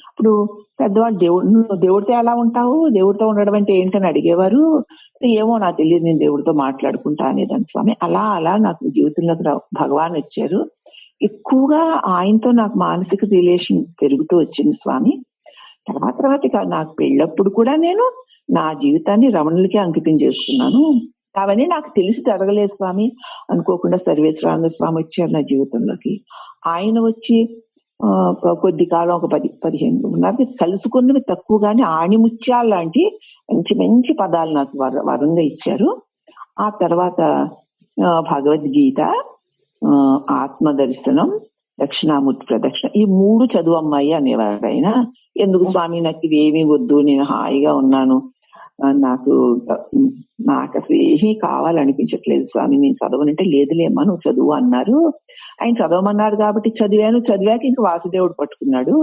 ఇప్పుడు పెద్దవాళ్ళు దేవుడితో ఎలా ఉంటావు, దేవుడితో ఉండడం అంటే ఏంటని అడిగేవారు. ఏమో నాకు తెలియదు, నేను దేవుడితో మాట్లాడుకుంటా అనేదాన్ని స్వామి. అలా నాకు జీవితంలోకి భగవాన్ వచ్చారు. ఎక్కువగా ఆయనతో నాకు మానసిక రిలేషన్ పెరుగుతూ వచ్చింది స్వామి. తర్వాత నాకు పెళ్ళప్పుడు కూడా నేను నా జీవితాన్ని రమణులకే అంకితం చేసుకున్నాను. అవన్నీ నాకు తెలిసి జరగలేదు స్వామి. అనుకోకుండా సర్వేశ్వరానంద స్వామి వచ్చారు నా జీవితంలోకి. ఆయన వచ్చి కొద్ది కాలం ఒక 10-15 ఉన్నారు. కలుసుకున్నవి తక్కువ, కానీ ఆణిముత్యాలు లాంటి మంచి పదాలు నాకు వరంగా ఇచ్చారు. ఆ తర్వాత భగవద్గీత, ఆత్మదర్శనం, దక్షిణామూర్తి ప్రదక్షిణ, ఈ 3 చదువు అమ్మాయి అనేవారు ఆయన. ఎందుకు స్వామి నాకు ఇది ఏమీ వద్దు, నేను హాయిగా ఉన్నాను, నాకు అసలు ఏమీ కావాలనిపించట్లేదు స్వామి, నేను చదవనంటే లేదులేమ్మా నువ్వు చదువు అన్నారు. ఆయన చదవమన్నారు కాబట్టి చదివాక ఇంక వాసుదేవుడు పట్టుకున్నాడు.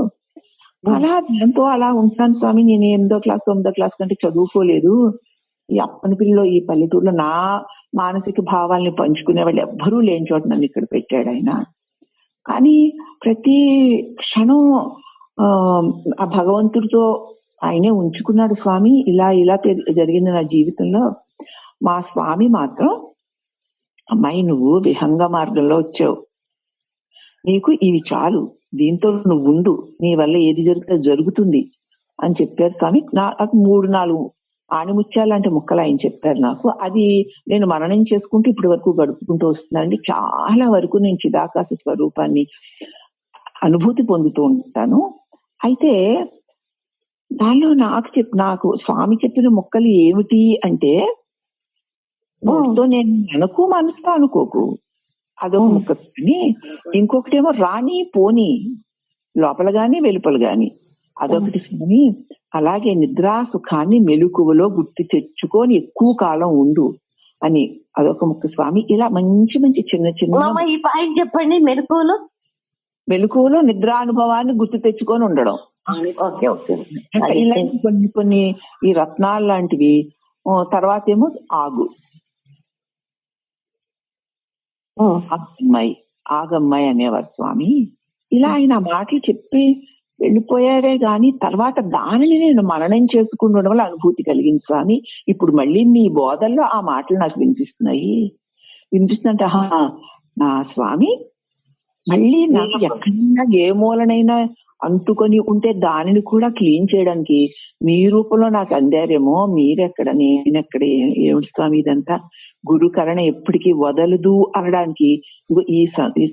అలా దాంతో అలా ఉంటాను స్వామి. నేను 8వ క్లాస్ 9వ క్లాస్ కంటే చదువుకోలేదు. ఈ అప్పని పిల్లలో ఈ పల్లెటూరులో నా మానసిక భావాల్ని పంచుకునే వాళ్ళు ఎవ్వరూ లేని చోట నన్ను ఇక్కడ పెట్టాడు ఆయన. కానీ ప్రతి క్షణం ఆ భగవంతుడితో ఆయనే ఉంచుకున్నాడు స్వామి. ఇలా జరిగింది నా జీవితంలో. మా స్వామి మాత్రం, అమ్మాయి నువ్వు విహంగ మార్గంలో వచ్చావు, నీకు ఇవి చాలు, దీంతో నువ్వు ఉండు, నీ వల్ల ఏది జరిగితే జరుగుతుంది అని చెప్పారు స్వామి. నాకు 3-4 ఆణిముత్యాలు అంటే ముక్కలు ఆయన చెప్పారు నాకు. అది నేను మననం చేసుకుంటూ ఇప్పటి వరకు గడుపుకుంటూ వస్తున్నానండి. చాలా వరకు నేను చిదాకాశ స్వరూపాన్ని అనుభూతి పొందుతూ ఉంటాను. అయితే దానిలో నాకు స్వామి చెప్పిన ముక్కలు ఏమిటి అంటే, నేను మనసుతో అనుకోకు, అదొక ముక్క. కానీ ఇంకొకటేమో రాని పోని, లోపల గాని వెలుపల గాని, అదొకటి స్వామి. అలాగే నిద్రా సుఖాన్ని మెలకువలో గుర్తు తెచ్చుకొని ఎక్కువ కాలం ఉండు అని అదొక ముక్క స్వామి. ఇలా మంచి చిన్న ఈ పాయింట్ చెప్పండి. మెలకువలో నిద్రానుభవాన్ని గుర్తు తెచ్చుకొని ఉండడం. ఇలా కొన్ని ఈ రత్నాలు లాంటివి. తర్వాత ఏమో ఆగమ్మాయి అనేవారు స్వామి. ఇలా ఆయన మాటలు చెప్పి వెళ్ళిపోయారే గాని తర్వాత దానిని నేను మననం చేసుకుండడం వల్ల అనుభూతి కలిగింది స్వామి. ఇప్పుడు మళ్ళీ మీ బోధల్లో ఆ మాటలు నాకు వినిపిస్తుందంటే నా స్వామి మళ్ళీ నాకు ఎక్కడైనా ఏ మూలనైనా అంటుకొని ఉంటే దానిని కూడా క్లీన్ చేయడానికి మీ రూపంలో నాకు అందారేమో. మీరెక్కడ, నేనెక్కడ, ఏమిటి స్వామి ఇదంతా, గురుకరణ ఎప్పటికీ వదలదు అనడానికి ఈ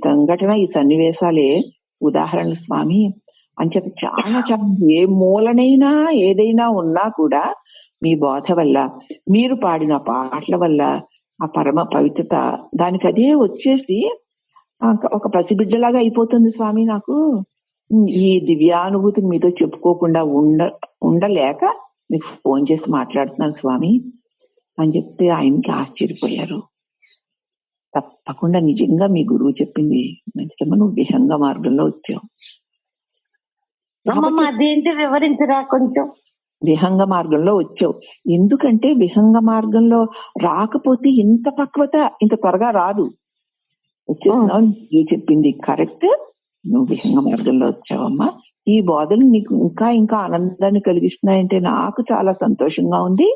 సంఘటన, ఈ సన్నివేశాలే ఉదాహరణలు స్వామి. అని చెప్పి చాలా ఏ మూలనైనా ఏదైనా ఉన్నా కూడా మీ బోధ వల్ల, మీరు పాడిన పాటల వల్ల ఆ పరమ పవిత్రత దానికి అదే వచ్చేసి ఒక పసిబిడ్డలాగా అయిపోతుంది స్వామి. నాకు ఈ దివ్యానుభూతిని మీతో చెప్పుకోకుండా ఉండలేక మీకు ఫోన్ చేసి మాట్లాడుతున్నాను స్వామి అని చెప్తే ఆయనకి ఆశ్చర్యపోయారు. తప్పకుండా నిజంగా మీ గురువు చెప్పింది మంచిదమ్మా, నువ్వు విహంగ మార్గంలో వచ్చావు. అదేంటి వివరించరా కొంచెం. విహంగ మార్గంలో వచ్చావు ఎందుకంటే విహంగ మార్గంలో రాకపోతే ఇంత పక్వత ఇంత త్వరగా రాదు. వచ్చేస్తున్నావు, చెప్పింది కరెక్ట్, నువ్వు విహంగ మార్గంలో వచ్చావమ్మా. ఈ బోధలు నీకు ఇంకా ఆనందాన్ని కలిగిస్తున్నాయంటే నాకు చాలా సంతోషంగా ఉంది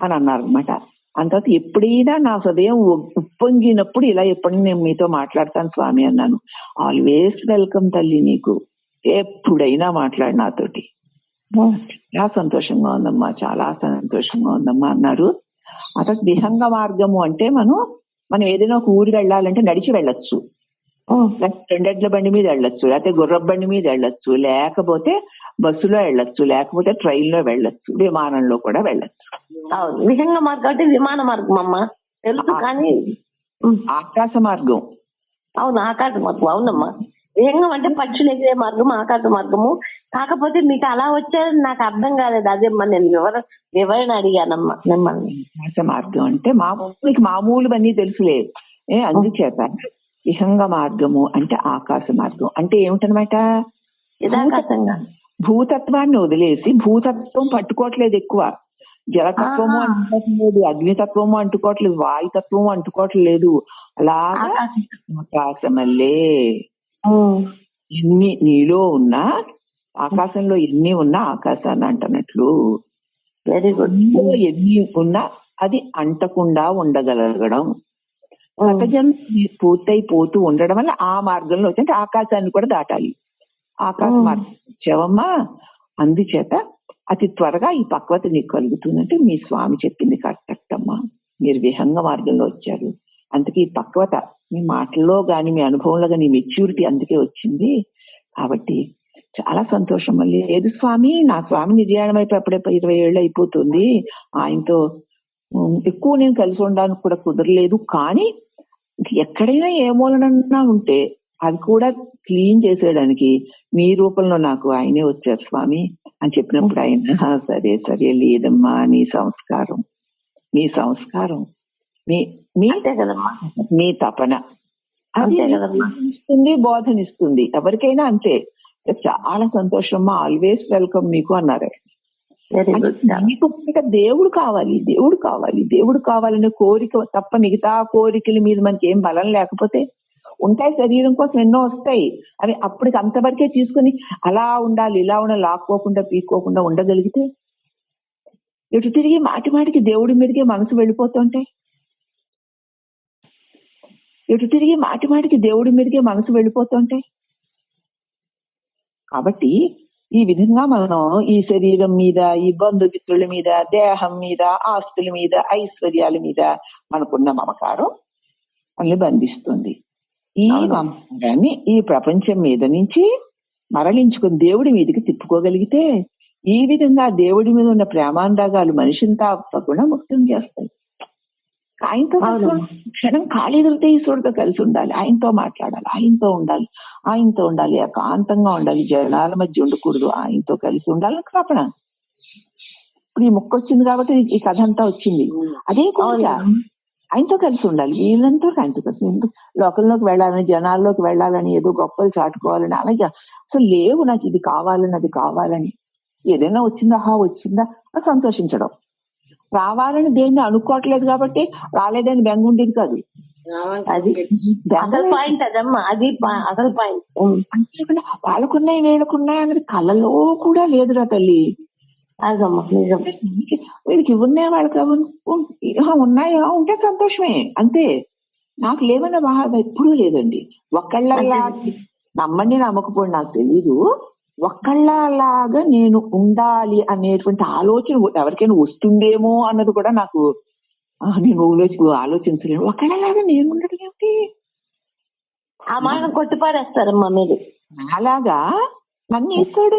అని అన్నారు అనమాట. అంత ఎప్పుడైనా నా హృదయం ఉప్పొంగినప్పుడు ఇలా ఎప్పుడైనా నేను మీతో మాట్లాడతాను స్వామి అన్నాను. ఆల్వేస్ వెల్కమ్ తల్లి, నీకు ఎప్పుడైనా మాట్లాడు నాతోటి. చాలా సంతోషంగా ఉందమ్మా, చాలా సంతోషంగా ఉందమ్మా అన్నారు. అసలు విహంగ మార్గము అంటే మనం ఏదైనా ఒక ఊరు వెళ్ళాలంటే నడిచి వెళ్ళొచ్చు, లేకపోతే రెండెడ్ల బండి మీద వెళ్ళొచ్చు, లేకపోతే గుర్రపు బండి మీద వెళ్ళొచ్చు, లేకపోతే బస్సులో వెళ్ళొచ్చు, లేకపోతే ట్రైన్ లో వెళ్ళొచ్చు, విమానంలో కూడా వెళ్ళొచ్చు. అవును, విహంగ మార్గం అంటే విమాన మార్గం అమ్మ తెలుసు, కానీ ఆకాశ మార్గం. అవును ఆకాశ మార్గం. అవునమ్మా, విహంగం అంటే పక్షులు ఎగిరే మార్గం, ఆకాశ మార్గము. కాకపోతే మీకు అలా వచ్చారని నాకు అర్థం కాలేదు, అదేమ్మా నేను వివరణ అడిగానమ్మా మిమ్మల్ని. ఆకాశ మార్గం అంటే మామూలువన్నీ తెలుసులే. అందుచేత విహంగ మార్గము అంటే ఆకాశ మార్గం అంటే ఏమిటనమాట, యథాకాశంగా భూతత్వాన్ని వదిలేసి భూతత్వం పట్టుకోవట్లేదు ఎక్కువ, జలతత్వము అంటుకోవట్లేదు, అగ్నితత్వము అంటుకోవట్లేదు, వాయుతత్వము అంటుకోవట్లేదు. అలాగా ఆకాశమల్లే ఎన్ని నీలో ఉన్నా, ఆకాశంలో ఎన్ని ఉన్నా ఆకాశాన్ని అంటనట్లు, వెరీ గుడ్. ఎన్ని ఉన్నా అది అంటకుండా ఉండగలగడం, సహజం పూర్తయిపోతూ ఉండడం వల్ల ఆ మార్గంలో అంటే ఆకాశాన్ని కూడా దాటాలి. ఆకాశ మార్గం వచ్చావమ్మా, అందుచేత అతి త్వరగా ఈ పక్వత నీకు కలుగుతుందంటే మీ స్వామి చెప్పింది కరెక్ట్ అమ్మా. మీరు విహంగ మార్గంలో వచ్చారు, అందుకే ఈ పక్వత మీ మాటల్లో గాని మీ అనుభవంలో గాని మెచ్యూరిటీ అందుకే వచ్చింది. కాబట్టి చాలా సంతోషం. మళ్ళీ లేదు స్వామి, నా స్వామి నిర్యాణం అయిపోయి అప్పుడే 20 ఏళ్ళు అయిపోతుంది, ఆయనతో ఎక్కువ నేను కలిసి ఉండడానికి కూడా కుదరలేదు, కానీ ఎక్కడైనా ఏ మూలనన్నా ఉంటే అది కూడా క్లీన్ చేసేయడానికి మీ రూపంలో నాకు ఆయనే వచ్చారు స్వామి అని చెప్పినప్పుడు ఆయన సరే సరే లేదమ్మా, నీ సంస్కారం మీ తపన అది ఇస్తుంది, బోధనిస్తుంది ఎవరికైనా అంతే. చాలా సంతోషమ్మా, ఆల్వేస్ వెల్కమ్ మీకు అన్నారు. మీకు దేవుడు కావాలనే కోరిక తప్ప మిగతా కోరికల మీద మనకి ఏం బలం లేకపోతే ఉంటాయి, శరీరం కోసం ఎన్నో వస్తాయి, అవి అప్పటికి అంతవరకే తీసుకుని అలా ఉండాలి ఇలా ఉండాలి లాక్కోకుండా పీక్కోకుండా ఉండగలిగితే ఎటు తిరిగి మాటికి దేవుడి మీదకే మనసు వెళ్ళిపోతుంటే, కాబట్టి ఈ విధంగా మనం ఈ శరీరం మీద, ఈ బంధుమిత్రుల మీద, దేహం మీద, ఆస్తుల మీద, ఐశ్వర్యాల మీద మనకున్న మమకారం మనల్ని బంధిస్తుంది. ఈ మమకారాన్ని ఈ ప్రపంచం మీద నుంచి మరలించుకుని దేవుడి మీదకి తిప్పుకోగలిగితే ఈ విధంగా దేవుడి మీద ఉన్న ప్రేమానురాగాలు మనిషిని తప్పకుండా ముక్తం చేస్తాయి. ఆయనతో క్షణం ఖాళీ దొరికితే ఈశ్వరుడితో కలిసి ఉండాలి, ఆయనతో మాట్లాడాలి, ఆయనతో ఉండాలి, ఏకాంతంగా ఉండాలి, జనాల మధ్య ఉండకూడదు, ఆయనతో కలిసి ఉండాలని కాపణ. ఇప్పుడు ఈ మొక్క వచ్చింది కాబట్టి ఈ కథ అంతా వచ్చింది, అదే కోరిక, ఆయనతో కలిసి ఉండాలి, వీళ్ళంతా ఆయనతో కలిసి. లోకంలోకి వెళ్ళాలని, జనాల్లోకి వెళ్ళాలని, ఏదో గొప్పలు చాటుకోవాలని అలాగే అసలు లేవు. నాకు ఇది కావాలని, అది కావాలని, ఏదైనా వచ్చిందా సంతోషించడం. రావాలని దేన్ని అనుకోవట్లేదు కాబట్టి రాలేదని బెంగ ఉండేది కాదు. అది అసలు పాయింట్, అసలు పాయింట్. వాళ్ళకున్నాయి వీళ్ళకున్నాయి అనేది కళ్ళలో కూడా లేదురా తల్లి. వీడికి ఉన్నాయి వాళ్ళకి ఉన్నాయా ఉంటే సంతోషమే అంతే. నాకు లేవన్న బాధ ఎప్పుడూ లేదండి. ఒక్కళ్ళలా నమ్మండి నమ్మకపోండి నాకు తెలీదు, ఒక్కళ్ళలాగా నేను ఉండాలి అనేటువంటి ఆలోచన ఎవరికైనా వస్తుందేమో అన్నది కూడా నాకు నేను ఆలోచించలేను. ఒక్కళ్ళలాగా నేను ఉండడం ఏమిటి, ఆ మాట కొట్టిపారేస్తారమ్మా మీరు. అలాగా నన్ను ఈశ్వరుడు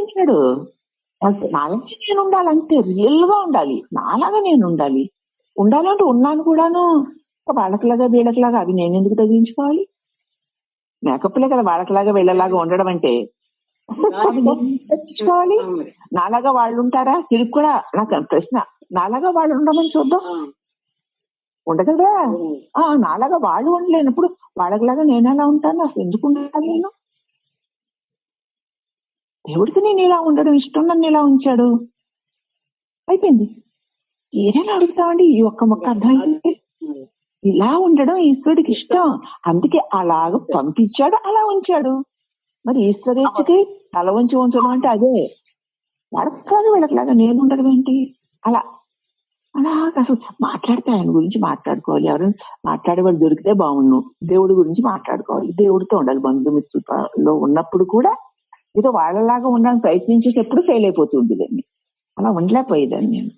నాలాగా నేను ఉండాలంటే రియల్ గా ఉండాలి, నాలాగా నేను ఉండాలంటే ఉన్నాను కూడాను. వాళ్ళకిలాగా వీళ్ళకిలాగా అవి నేను ఎందుకు తగ్గించుకోవాలి? మేకప్లే కదా వాళ్ళకిలాగా వీళ్ళలాగా ఉండడం అంటే. తగ్గించుకోవాలి. నాలాగా వాళ్ళు ఉంటారా? తిరిగి కూడా నాకు ప్రశ్న, నాలాగా వాళ్ళు ఉండమని చూద్దాం, ఉండగలరా? నాలాగా వాళ్ళు ఉండలేనప్పుడు వాళ్ళకిలాగా నేను ఎలా ఉంటాను? అసలు ఎందుకు ఉండాలి నేను? దేవుడికి నేను ఇలా ఉండడం ఇష్టం, నన్ను ఇలా ఉంచాడు, అయిపోయింది. ఏదైనా అడుగుతామండి, ఈ ఒక్క మొక్క అర్థమైంది. ఇలా ఉండడం ఈశ్వరుడికి ఇష్టం, అందుకే అలాగ పంపించాడు, అలా ఉంచాడు. మరి ఈశ్వరేచ్ఛకి తల వంచి ఉంచడం అంటే అదే. వాళ్ళకి కాదు వీళ్ళకిలాగా నేను ఉండడం ఏంటి? అలా అసలు మాట్లాడితే ఆయన గురించి మాట్లాడుకోవాలి, ఎవరైనా మాట్లాడేవాళ్ళు దొరికితే బాగుండు. దేవుడి గురించి మాట్లాడుకోవాలి, దేవుడితో ఉండాలి. బంధుమిత్రులలో ఉన్నప్పుడు కూడా ఏదో వాళ్ళలాగా ఉండడానికి ప్రయత్నించేటప్పుడు ఫెయిల్ అయిపోతుంది. అలా ఉండలేకపోయేదాన్ని నేను.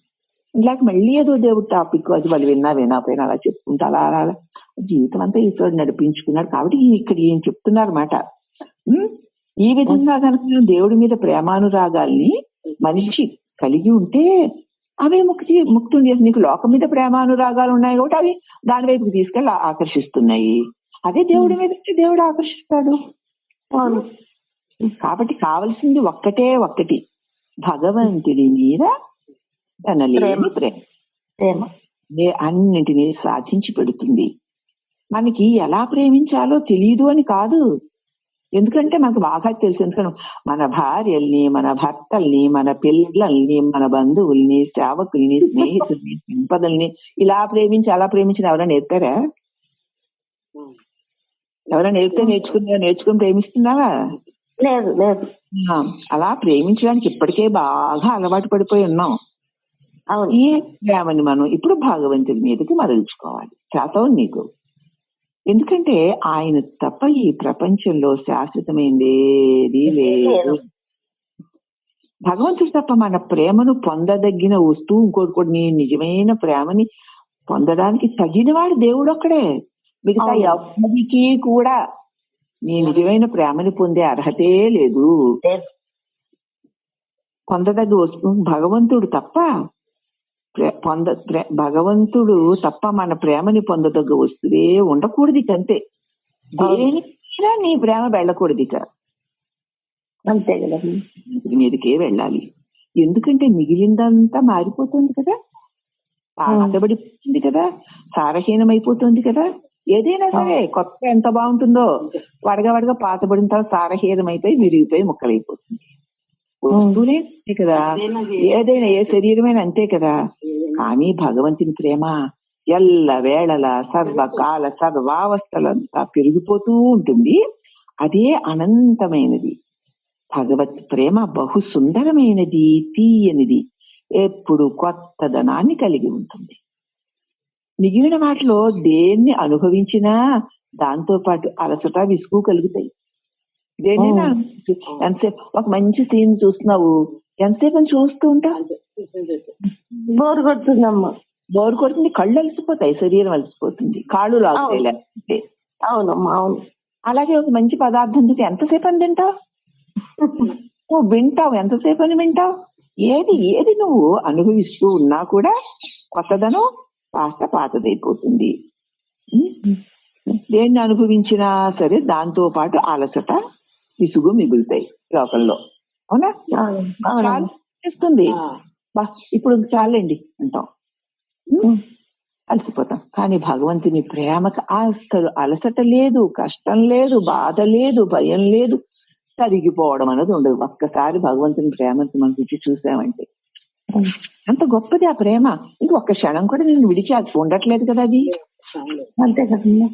ఉండలేక మళ్ళీ ఏదో దేవుడు టాపిక్ అది వాళ్ళు వినాపోయినా అలా చెప్పుకుంటా అలా అలా జీవితం అంతా ఈశ్వరుడు నడిపించుకున్నాడు. కాబట్టి ఇక్కడ ఈయన చెప్తున్నారు అన్నమాట. ఈ విధంగా కనుక దేవుడి మీద ప్రేమానురాగాల్ని మనిషి కలిగి ఉంటే అవే ముక్తి చేసి నీకు లోకం మీద ప్రేమానురాగాలు ఉన్నాయి కాబట్టి అవి దాని వైపుకి తీసుకెళ్ళి ఆకర్షిస్తున్నాయి. అదే దేవుడి మీద దేవుడు ఆకర్షిస్తాడు. కాబట్టి కావలసింది ఒక్కటి, భగవంతుడి మీద తనలేని ప్రేమ అన్నింటినీ సాధించి పెడుతుంది. మనకి ఎలా ప్రేమించాలో తెలియదు అని కాదు, ఎందుకంటే మనకు బాగా తెలుసు. ఎందుకంటే మన భార్యల్ని, మన భర్తల్ని, మన పిల్లల్ని, మన బంధువుల్ని, సేవకుల్ని, స్నేహితుల్ని, సంపదల్ని ఇలా ప్రేమించి అలా ప్రేమించిన ఎవరైనా నేర్పారా? ఎవరైనా నేర్చుకుని ప్రేమిస్తున్నావా? లేదు లేదు. అలా ప్రేమించడానికి ఇప్పటికే బాగా అలవాటు పడిపోయి ఉన్నాం. ఈ ప్రేమని మనం ఇప్పుడు భగవంతుడి మీదకి మరల్చుకోవాలి. చేతవు నీకు. ఎందుకంటే ఆయన తప్ప ఈ ప్రపంచంలో శాశ్వతమైందేది లేదు. భగవంతుడు తప్ప మన ప్రేమను పొందదగిన వస్తువు ఇంకోటి నీ నిజమైన ప్రేమని పొందడానికి తగినవాడు దేవుడు ఒక్కడే. మిగతా ఎవరికి కూడా నీ నిజమైన ప్రేమని పొందే అర్హతే లేదు. పొందదగ్గ వస్తువు భగవంతుడు తప్ప భగవంతుడు తప్ప మన ప్రేమని పొందదగ్గ వస్తువే ఉండకూడదు. అంతే. దేనికైనా నీ ప్రేమ వెళ్ళకూడదు. ఇక అంతే కదా, మీదకే వెళ్ళాలి. ఎందుకంటే మిగిలిందంతా మారిపోతుంది కదా, పాతబడిపోతుంది కదా, సారహీనమైపోతుంది కదా. ఏదైనా సరే కొత్త ఎంత బాగుంటుందో వడగా పాతబడిన తర్వాత సారహీనమైపోయి విరిగిపోయి ముక్కలైపోతుంది. వస్తువులే అంతే కదా, ఏదైనా ఏ శరీరమైనా అంతే కదా. కానీ భగవంతుని ప్రేమ ఎల్ల వేళల సర్వకాల సర్వావస్థలంతా పెరిగిపోతూ ఉంటుంది. అదే అనంతమైనది. భగవత్ ప్రేమ బహు సుందరమైనది, తీయనిది, ఎప్పుడు కొత్తదనాన్ని కలిగి ఉంటుంది. మిగిలిన వాటిలో దేన్ని అనుభవించినా దాంతో పాటు అలసట, విసుగు కలుగుతాయి. దేనైనా ఎంతసేపు ఒక మంచి సీన్ చూస్తున్నావు, ఎంతసేపు అని చూస్తూ ఉంటా, బోర్ కొడుతుందమ్మా. బోర్ కొడుతుంది, కళ్ళు అలసిపోతాయి, శరీరం అలసిపోతుంది, కాళ్ళు లాగుతాయి లేకపోతే. అవునమ్మా అవును. అలాగే ఒక మంచి పదార్థం చూసి ఎంతసేపు అని తింటావు, నువ్వు వింటావు, ఎంతసేపు అని వింటావు. ఏది నువ్వు అనుభవిస్తూ ఉన్నా కూడా కొత్తదనం కాస్త పాతదైపోతుంది. దేన్ని అనుభవించినా సరే దాంతో పాటు అలసట, విసుగు మిగులుతాయి లోకంలో. అవునా? చేస్తుంది. ఇప్పుడు చాలండి అంటాం, అలసిపోతాం. కానీ భగవంతుని ప్రేమకు అసలు అలసట లేదు, కష్టం లేదు, బాధ లేదు, భయం లేదు, తరిగిపోవడం అనేది ఉండదు. ఒక్కసారి భగవంతుని ప్రేమకు మనం రుచి చూసామంటే అంత గొప్పది ఆ ప్రేమ. ఇంకొక క్షణం కూడా నేను విడిచి ఉండట్లేదు కదా అది. అంతే కదా.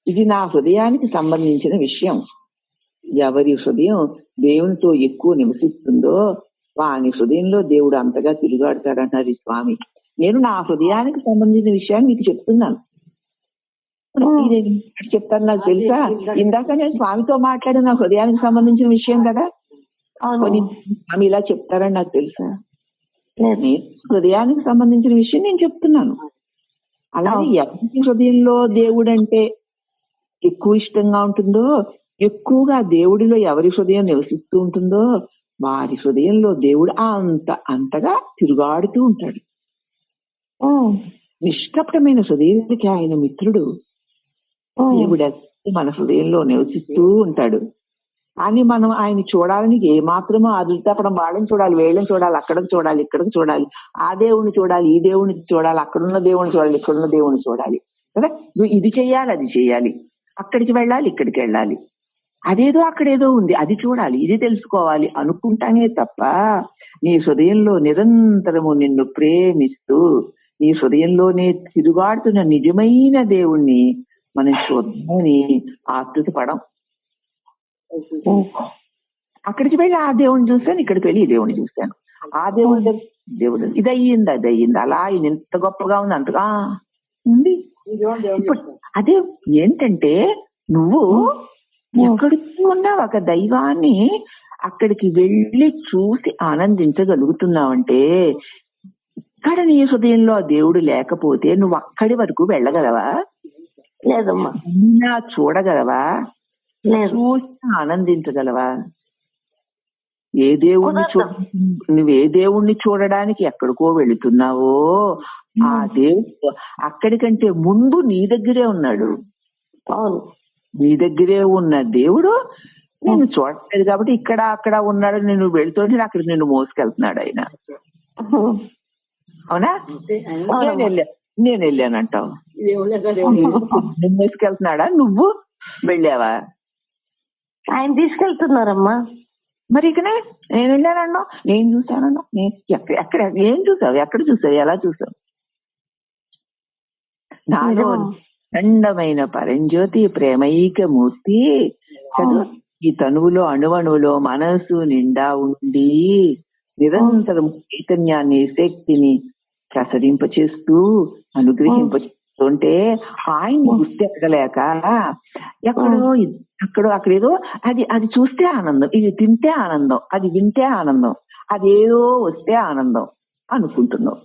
ఇది నా హృదయానికి సంబంధించిన విషయం. ఎవరి హృదయం దేవునితో ఎక్కువ నివసిస్తుందో వాని హృదయంలో దేవుడు అంతగా తిరుగాడతాడంటారు ఈ స్వామి. నేను నా హృదయానికి సంబంధించిన విషయాన్ని మీకు చెప్తున్నాను. చెప్తాను నాకు తెలుసా, ఇందాక నేను స్వామితో మాట్లాడిన నా హృదయానికి సంబంధించిన విషయం కదా. స్వామి ఇలా చెప్తారని నాకు తెలుసా? నేను హృదయానికి సంబంధించిన విషయం నేను చెప్తున్నాను. అలాగే ఎవరి హృదయంలో దేవుడు అంటే ఎక్కువ ఇష్టంగా ఉంటుందో, ఎక్కువగా దేవుడిలో ఎవరి హృదయం నివసిస్తూ ఉంటుందో వారి హృదయంలో దేవుడు అంతగా తిరుగాడుతూ ఉంటాడు. నిష్కపటమైన హృదయానికి ఆయన మిత్రుడు. దేవుడు మన హృదయంలో నివసిస్తూ ఉంటాడు. కానీ మనం ఆయన చూడాలని ఏమాత్రమో ఆదుర్తపడం, వాళ్ళని చూడాలి, వీళ్ళని చూడాలి, అక్కడికి చూడాలి, ఇక్కడికి చూడాలి, ఆ దేవుణ్ణి చూడాలి, ఈ దేవుడిని చూడాలి, అక్కడున్న దేవుడిని చూడాలి, ఇక్కడున్న దేవుడిని చూడాలి కదా. ఇది చెయ్యాలి, అది చెయ్యాలి, అక్కడికి వెళ్ళాలి, ఇక్కడికి వెళ్ళాలి, అదేదో అక్కడేదో ఉంది, అది చూడాలి, ఇది తెలుసుకోవాలి అనుకుంటానే తప్ప నీ హృదయంలో నిరంతరము నిన్ను ప్రేమిస్తూ నీ హృదయంలోనే తిరుగాడుతున్న నిజమైన దేవుణ్ణి మనం చూద్దామని ఆతృత పడం. అక్కడికి వెళ్ళి ఆ దేవుడిని చూస్తాను, ఇక్కడికి వెళ్ళి ఈ దేవుడిని చూస్తాను, ఆ దేవుడు ఇది అయ్యింది, అది అయ్యింది, అలా ఆయన ఎంత గొప్పగా ఉంది, అంతగా ఉంది. ఇప్పుడు అదే ఏంటంటే నువ్వు ఎక్కడికి ఉన్న ఒక దైవాన్ని అక్కడికి వెళ్ళి చూసి ఆనందించగలుగుతున్నావంటే ఇక్కడ నీ హృదయంలో ఆ దేవుడు లేకపోతే నువ్వు అక్కడి వరకు వెళ్ళగలవా? లేదమ్మా. అయినా చూడగలవా? లేదు. చూసి ఆనందించగలవా? ఏ దేవుణ్ణి కుదరదు. నువ్వే దేవుణ్ణి చూడడానికి ఎక్కడికో వెళుతున్నావో ఆ దేవుడు అక్కడికంటే ముందు నీ దగ్గరే ఉన్నాడు. అవును. నీ దగ్గరే ఉన్న దేవుడు నేను చూడలేదు కాబట్టి ఇక్కడ అక్కడ ఉన్నాడు. నేను వెళుతుంటే అక్కడ నిన్ను మోసుకెళ్తున్నాడు ఆయన. అవునా? నేను వెళ్ళానంటావు. నిన్ను మోసుకెళ్తున్నాడా? నువ్వు వెళ్ళావా? ఆయన తీసుకెళ్తున్నారమ్మా. మరి ఇకనే నేను వెళ్ళానన్నా, నేను చూసానన్నా, నేను ఎక్కడ ఏం చూసావు? ఎక్కడ చూసావు? ఎలా చూసావు? నాలో ఖండమైన పరంజ్యోతి ప్రేమైక మూర్తి చదువు ఈ తనువులో అణువణువులో మనసు నిండా ఉండి నిరంతరం చైతన్యాన్ని శక్తిని ప్రసరింపచేస్తూ అనుగ్రహింపచేస్తుంటే ఆయన గుర్తి ఎక్కలేక అక్కడేదో అది చూస్తే ఆనందం, ఇది తింటే ఆనందం, అది వింటే ఆనందం, అదేదో వస్తే ఆనందం అనుకుంటున్నావు.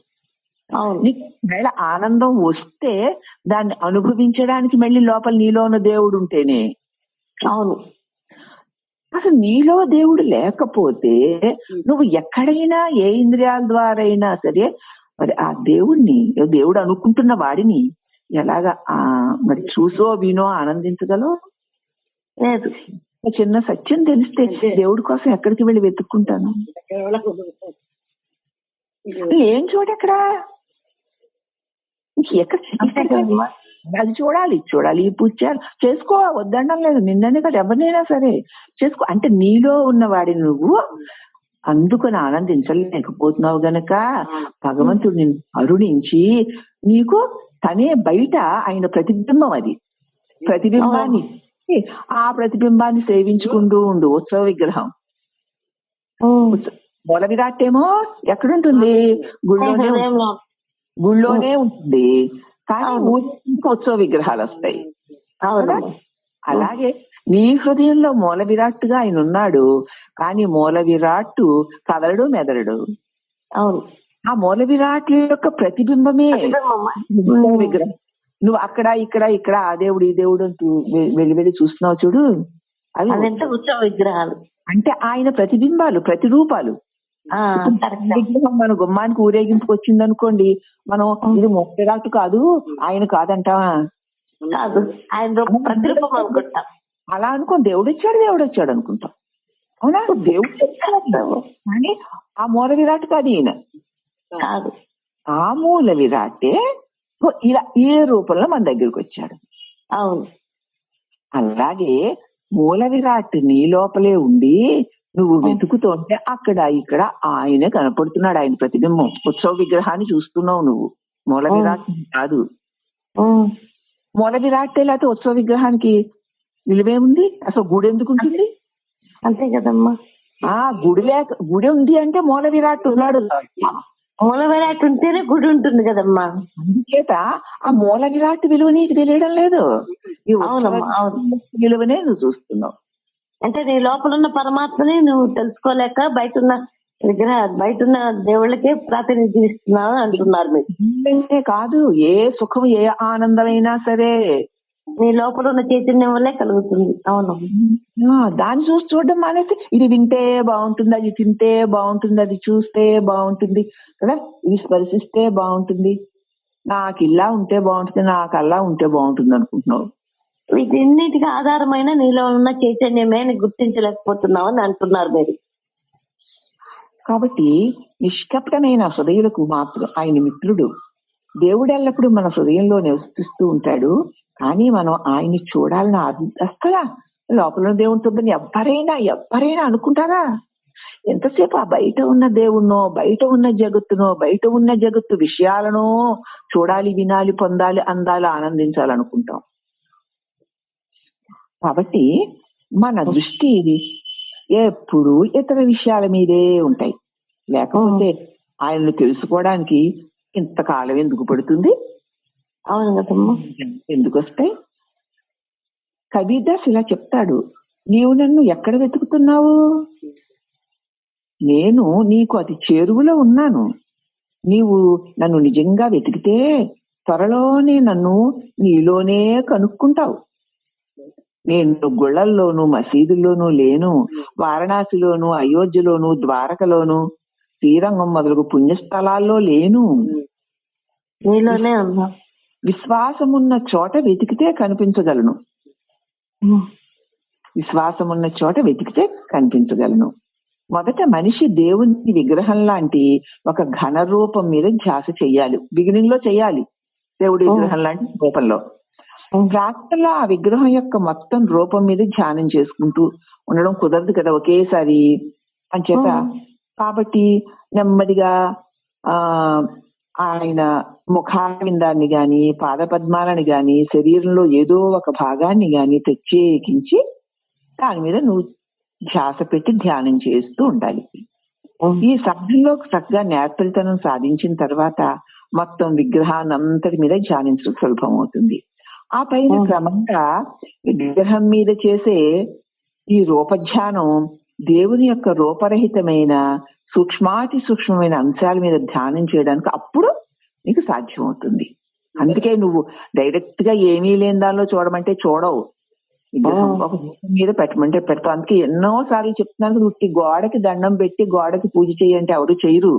నీకు వేళ ఆనందం వస్తే దాన్ని అనుభవించడానికి మళ్ళీ లోపల నీలో ఉన్న దేవుడు ఉంటేనే. అవును. అసలు నీలో దేవుడు లేకపోతే నువ్వు ఎక్కడైనా ఏ ఇంద్రియాల ద్వారా అయినా సరే మరి ఆ దేవుడు అనుకుంటున్న వాడిని ఎలాగా మరి చూసో వినో ఆనందించగలవు? లేదు. చిన్న సత్యం తెలిస్తే దేవుడి కోసం ఎక్కడికి వెళ్ళి వెతుక్కుంటాను? ఏం చూడెక్కడ అది చూడాలి ఈ పూజ చేసుకో, వద్దడం లేదు. నిన్ననే కదా ఎవరినైనా సరే చేసుకో. అంటే నీలో ఉన్న వాడిని నువ్వు అందుకొని ఆనందించలేకపోతున్నావు గనక భగవంతుడు నిన్ను కరుణించి నీకు తనే బయట ఆయన ప్రతిబింబం, అది ప్రతిబింబాన్ని ఆ ప్రతిబింబాన్ని సేవించుకుంటూ ఉండు. ఉత్సవ విగ్రహం మూల విరాట్ ఏమో ఎక్కడుంటుంది? గుళ్ళోనే ఉంటుంది, కానీ ఉత్సవ విగ్రహాలు వస్తాయి. అలాగే నీ హృదయంలో మూల విరాట్టుగా ఆయన ఉన్నాడు, కానీ మూల విరాట్టు కదలడు మెదలడు. అవును. ఆ మూల విరాట్ యొక్క ప్రతిబింబమే విగ్రహం. నువ్వు అక్కడ ఇక్కడ ఆ దేవుడు ఈ దేవుడు వెళ్ళి చూస్తున్నావు చూడు, అవి ఉత్సవ విగ్రహాలు అంటే ఆయన ప్రతిబింబాలు, ప్రతిరూపాలు. విగ్రహం మన గుమ్మానికి ఊరేగింపుకి వచ్చింది అనుకోండి, మనం ఇది మొక్కరాటు కాదు ఆయన కాదంటావా? అలా అనుకో, దేవుడు వచ్చాడు అనుకుంటాం. అవునా? దేవుడు కానీ ఆ మూల విరాట్ కాదు ఈయన. ఆ మూల విరాటే ఇలా ఏ రూపంలో మన దగ్గరికి వచ్చాడు. అవును. అలాగే మూల విరాట్ నీ లోపలే ఉండి నువ్వు వెతుకుతుంటే అక్కడ ఇక్కడ ఆయన కనపడుతున్నాడు, ఆయన ప్రతిబింబం. ఉత్సవ విగ్రహాన్ని చూస్తున్నావు నువ్వు, మూల విరాట్ కాదు. మూల విరాట్ లేకపోతే ఉత్సవ విగ్రహానికి విలువేముంది? అసలు గుడి ఎందుకు ఉంటుంది? అంతే కదమ్మా. గుడి ఉంది అంటే మూల విరాట్ ఉన్నాడు. మూల విరాట్ ఉంటేనే గుడి ఉంటుంది కదమ్మా. అందుచేత ఆ మూల విరాట్ విలువ నీకు తెలియడం లేదు, ఈ విలువనే నువ్వు చూస్తున్నావు. అంటే నీ లోపల ఉన్న పరమాత్మని నువ్వు తెలుసుకోలేక బయట ఉన్న దేవుళ్ళకే ప్రాతినిధ్యం ఇస్తున్నావు అంటున్నారు మీరు. కాదు, ఏ సుఖం ఏ ఆనందమైనా సరే నీ లోపల ఉన్న చైతన్యం వల్లే కలుగుతుంది. అవును. దాన్ని చూడడం మానేసి ఇది వింటే బాగుంటుంది, అది తింటే బాగుంటుంది, అది చూస్తే బాగుంటుంది కదా, ఇది స్పర్శిస్తే బాగుంటుంది, నాకు ఇలా ఉంటే బాగుంటుంది, నాకు అలా ఉంటే బాగుంటుంది అనుకుంటున్నావు. వీటన్నిటికి ఆధారమైన నీలో ఉన్న చైతన్యమే గుర్తించలేకపోతున్నావు అని అంటున్నారు మీరు. కాబట్టి నిష్కపటమైన హృదయులకు మాత్రం ఆయన మిత్రుడు. దేవుడు ఎల్లప్పుడూ మన హృదయంలో నివసిస్తూ ఉంటాడు, కానీ మనం ఆయన్ని చూడాలని అసలు లోపల దేవునితో ఎవరైనా అనుకుంటారా? ఎంతసేపు ఆ బయట ఉన్న దేవుణ్ణో, బయట ఉన్న జగత్తు విషయాలనో చూడాలి, వినాలి, పొందాలి, అందాలి, ఆనందించాలనుకుంటాం. కాబట్టి మన దృష్టి ఎప్పుడు ఇతర విషయాల మీదే ఉంటాయి. లేకపోతే ఆయనను తెలుసుకోవడానికి ఇంతకాలం ఎందుకు పడుతుంది? అవును కదమ్మా. ఎందుకు వస్తాయి? కబీర్దాస్ ఇలా చెప్తాడు, నీవు నన్ను ఎక్కడ వెతుకుతున్నావు? నేను నీకు అతి చేరువలో ఉన్నాను. నీవు నన్ను నిజంగా వెతికితే త్వరలోనే నన్ను నీలోనే కనుక్కుంటావు. నేను గుళ్ళల్లోనూ మసీదుల్లోనూ లేను, వారణాసిలోను, అయోధ్యలోను, ద్వారకలోను, శ్రీరంగం మొదలగు పుణ్యస్థలాల్లో లేను. నీలోనే ఉన్నా. విశ్వాసమున్న చోట వెతికితే కనిపించగలను. విశ్వాసమున్న చోట వెతికితే కనిపించగలను. మొదట మనిషి దేవుని విగ్రహం లాంటి ఒక ఘన రూపం మీద ధ్యాస చెయ్యాలి. బిగినింగ్ లో చెయ్యాలి. దేవుడి విగ్రహం లాంటి రూపంలో ప్రాక్టికల్గా ఆ విగ్రహం యొక్క మొత్తం రూపం మీద ధ్యానం చేసుకుంటూ ఉండడం కుదరదు కదా ఒకేసారి అంచేత. కాబట్టి నెమ్మదిగా ఆయన ముఖావిందాన్ని గాని, పాద పద్మాలని గాని, శరీరంలో ఏదో ఒక భాగాన్ని గాని ప్రత్యేకించి దాని మీద నువ్వు ధ్యాస పెట్టి ధ్యానం చేస్తూ ఉండాలి. ఈ సాధనలో చక్కగా నేర్పరితనం సాధించిన తర్వాత మొత్తం విగ్రహాన్ని అంతటి మీద ధ్యానించడం సులభం అవుతుంది. ఆ పైన క్రమంగా విగ్రహం మీద చేసే ఈ రూపధ్యానం దేవుని యొక్క రూపరహితమైన సూక్ష్మాతి సూక్ష్మమైన అంశాల మీద ధ్యానం చేయడానికి అప్పుడు నీకు సాధ్యం అవుతుంది. అందుకే నువ్వు డైరెక్ట్ గా ఏమీ లేని దానిలో చూడమంటే చూడవు, విగ్రహం ఒక రూపం మీద పెట్టమంటే పెడతావు. అందుకే ఎన్నో సార్లు చెప్తున్నాను, నువ్వు గోడకి దండం పెట్టి గోడకి పూజ చేయంటే ఎవరు చేయరు.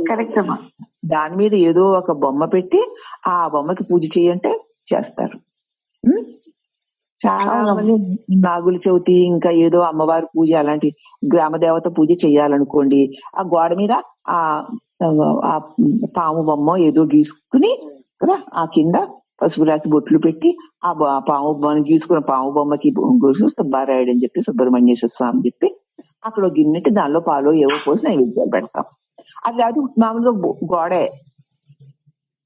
కరెక్ట్ అమ్మా. దాని మీద ఏదో ఒక బొమ్మ పెట్టి ఆ బొమ్మకి పూజ చేయంటే చేస్తారు. చాలా మంది నాగుల చవితి ఇంకా ఏదో అమ్మవారి పూజ అలాంటి గ్రామ దేవత పూజ చేయాలనుకోండి, ఆ గోడ మీద ఆ పాము బొమ్మ ఏదో గీసుకుని కదా ఆ కింద పసుపు రాసి బొట్లు పెట్టి ఆ పాము బొమ్మని గీసుకున్న పాము బొమ్మకి సుబ్బారాయుడు అని చెప్పి సుబ్రహ్మణ్యేశ్వర స్వామి చెప్పి అక్కడ గిన్నెట్టి దానిలో పాలు ఏవో పోసి నైవేద్యాలు పెడతాం. అది అది మామూలుగా గోడే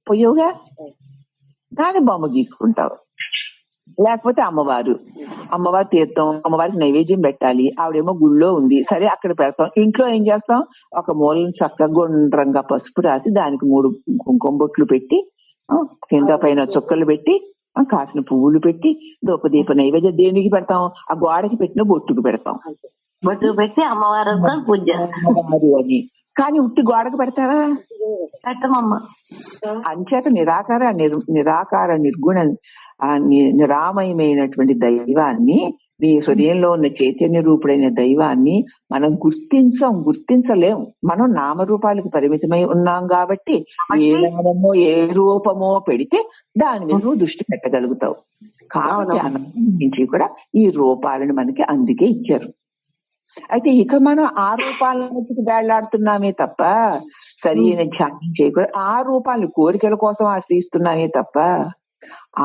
పొయ్యవుగా దాని బొమ్మ గీసుకుంటావు. లేకపోతే అమ్మవారి తీర్థం, అమ్మవారికి నైవేద్యం పెట్టాలి, ఆవిడేమో గుళ్ళో ఉంది, సరే అక్కడ పెడతాం. ఇంట్లో ఏం చేస్తాం, ఒక మూలను చక్కగా గుండ్రంగా పసుపు రాసి దానికి 3 కుంకుమ బొట్లు పెట్టి కింద పైన చుక్కలు పెట్టి కాసిన పువ్వులు పెట్టి దూపదీప నైవేద్యం దేనికి పెడతాం, ఆ గోడకి పెట్టిన బొట్టుకు పెడతాం. బొట్టు పెట్టి అమ్మవారు పూజ అని. కానీ ఉట్టి గోడకు పెడతారా? పెట్టమమ్మ. అంచేత నిరాకార నిర్గుణ నిరామయమైనటువంటి దైవాన్ని, నీ హృదయంలో ఉన్న చైతన్య రూపుడైన దైవాన్ని మనం గుర్తించలేం. మనం నామరూపాలకు పరిమితమై ఉన్నాం కాబట్టి ఏ నామమో ఏ రూపమో పెడితే దాని మీద నువ్వు దృష్టి పెట్టగలుగుతావు. కాబట్టి నుంచి కూడా ఈ రూపాలను మనకి అందుకే ఇచ్చారు. అయితే ఇక మనం ఆ రూపాలకి వేళ్లాడుతున్నామే తప్ప సరైన ధ్యానం చేయకూడదు. ఆ రూపాలను కోరికల కోసం ఆశ్రయిస్తున్నామే తప్ప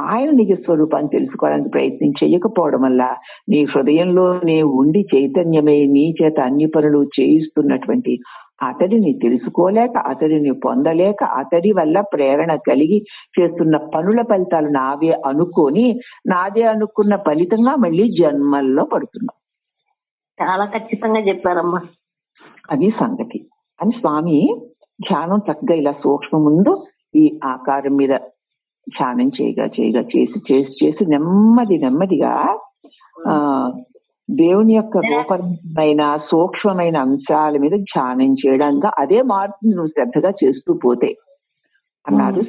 ఆయన నిజ స్వరూపాన్ని తెలుసుకోవడానికి ప్రయత్నం చేయకపోవడం వల్ల నీ హృదయంలోనే ఉండి చైతన్యమై నీ చేత అన్ని పనులు చేయిస్తున్నటువంటి అతడిని తెలుసుకోలేక, అతడిని పొందలేక, అతడి వల్ల ప్రేరణ కలిగి చేస్తున్న పనుల ఫలితాలు నాదే అనుకున్న ఫలితంగా మళ్ళీ జన్మల్లో పడుతున్నాం. చాలా ఖచ్చితంగా చెప్పారమ్మా. అది సంగతి అని స్వామి ధ్యానం చక్కగా ఇలా సూక్ష్మ ముందు ఈ ఆకారం మీద ధ్యానం చేసి నెమ్మదిగా దేవుని యొక్క రూపమైన సూక్ష్మమైన అంశాల మీద ధ్యానం చేయడానికి అదే మార్పుని నువ్వు శ్రద్ధగా చేస్తూ పోతే అన్నారు.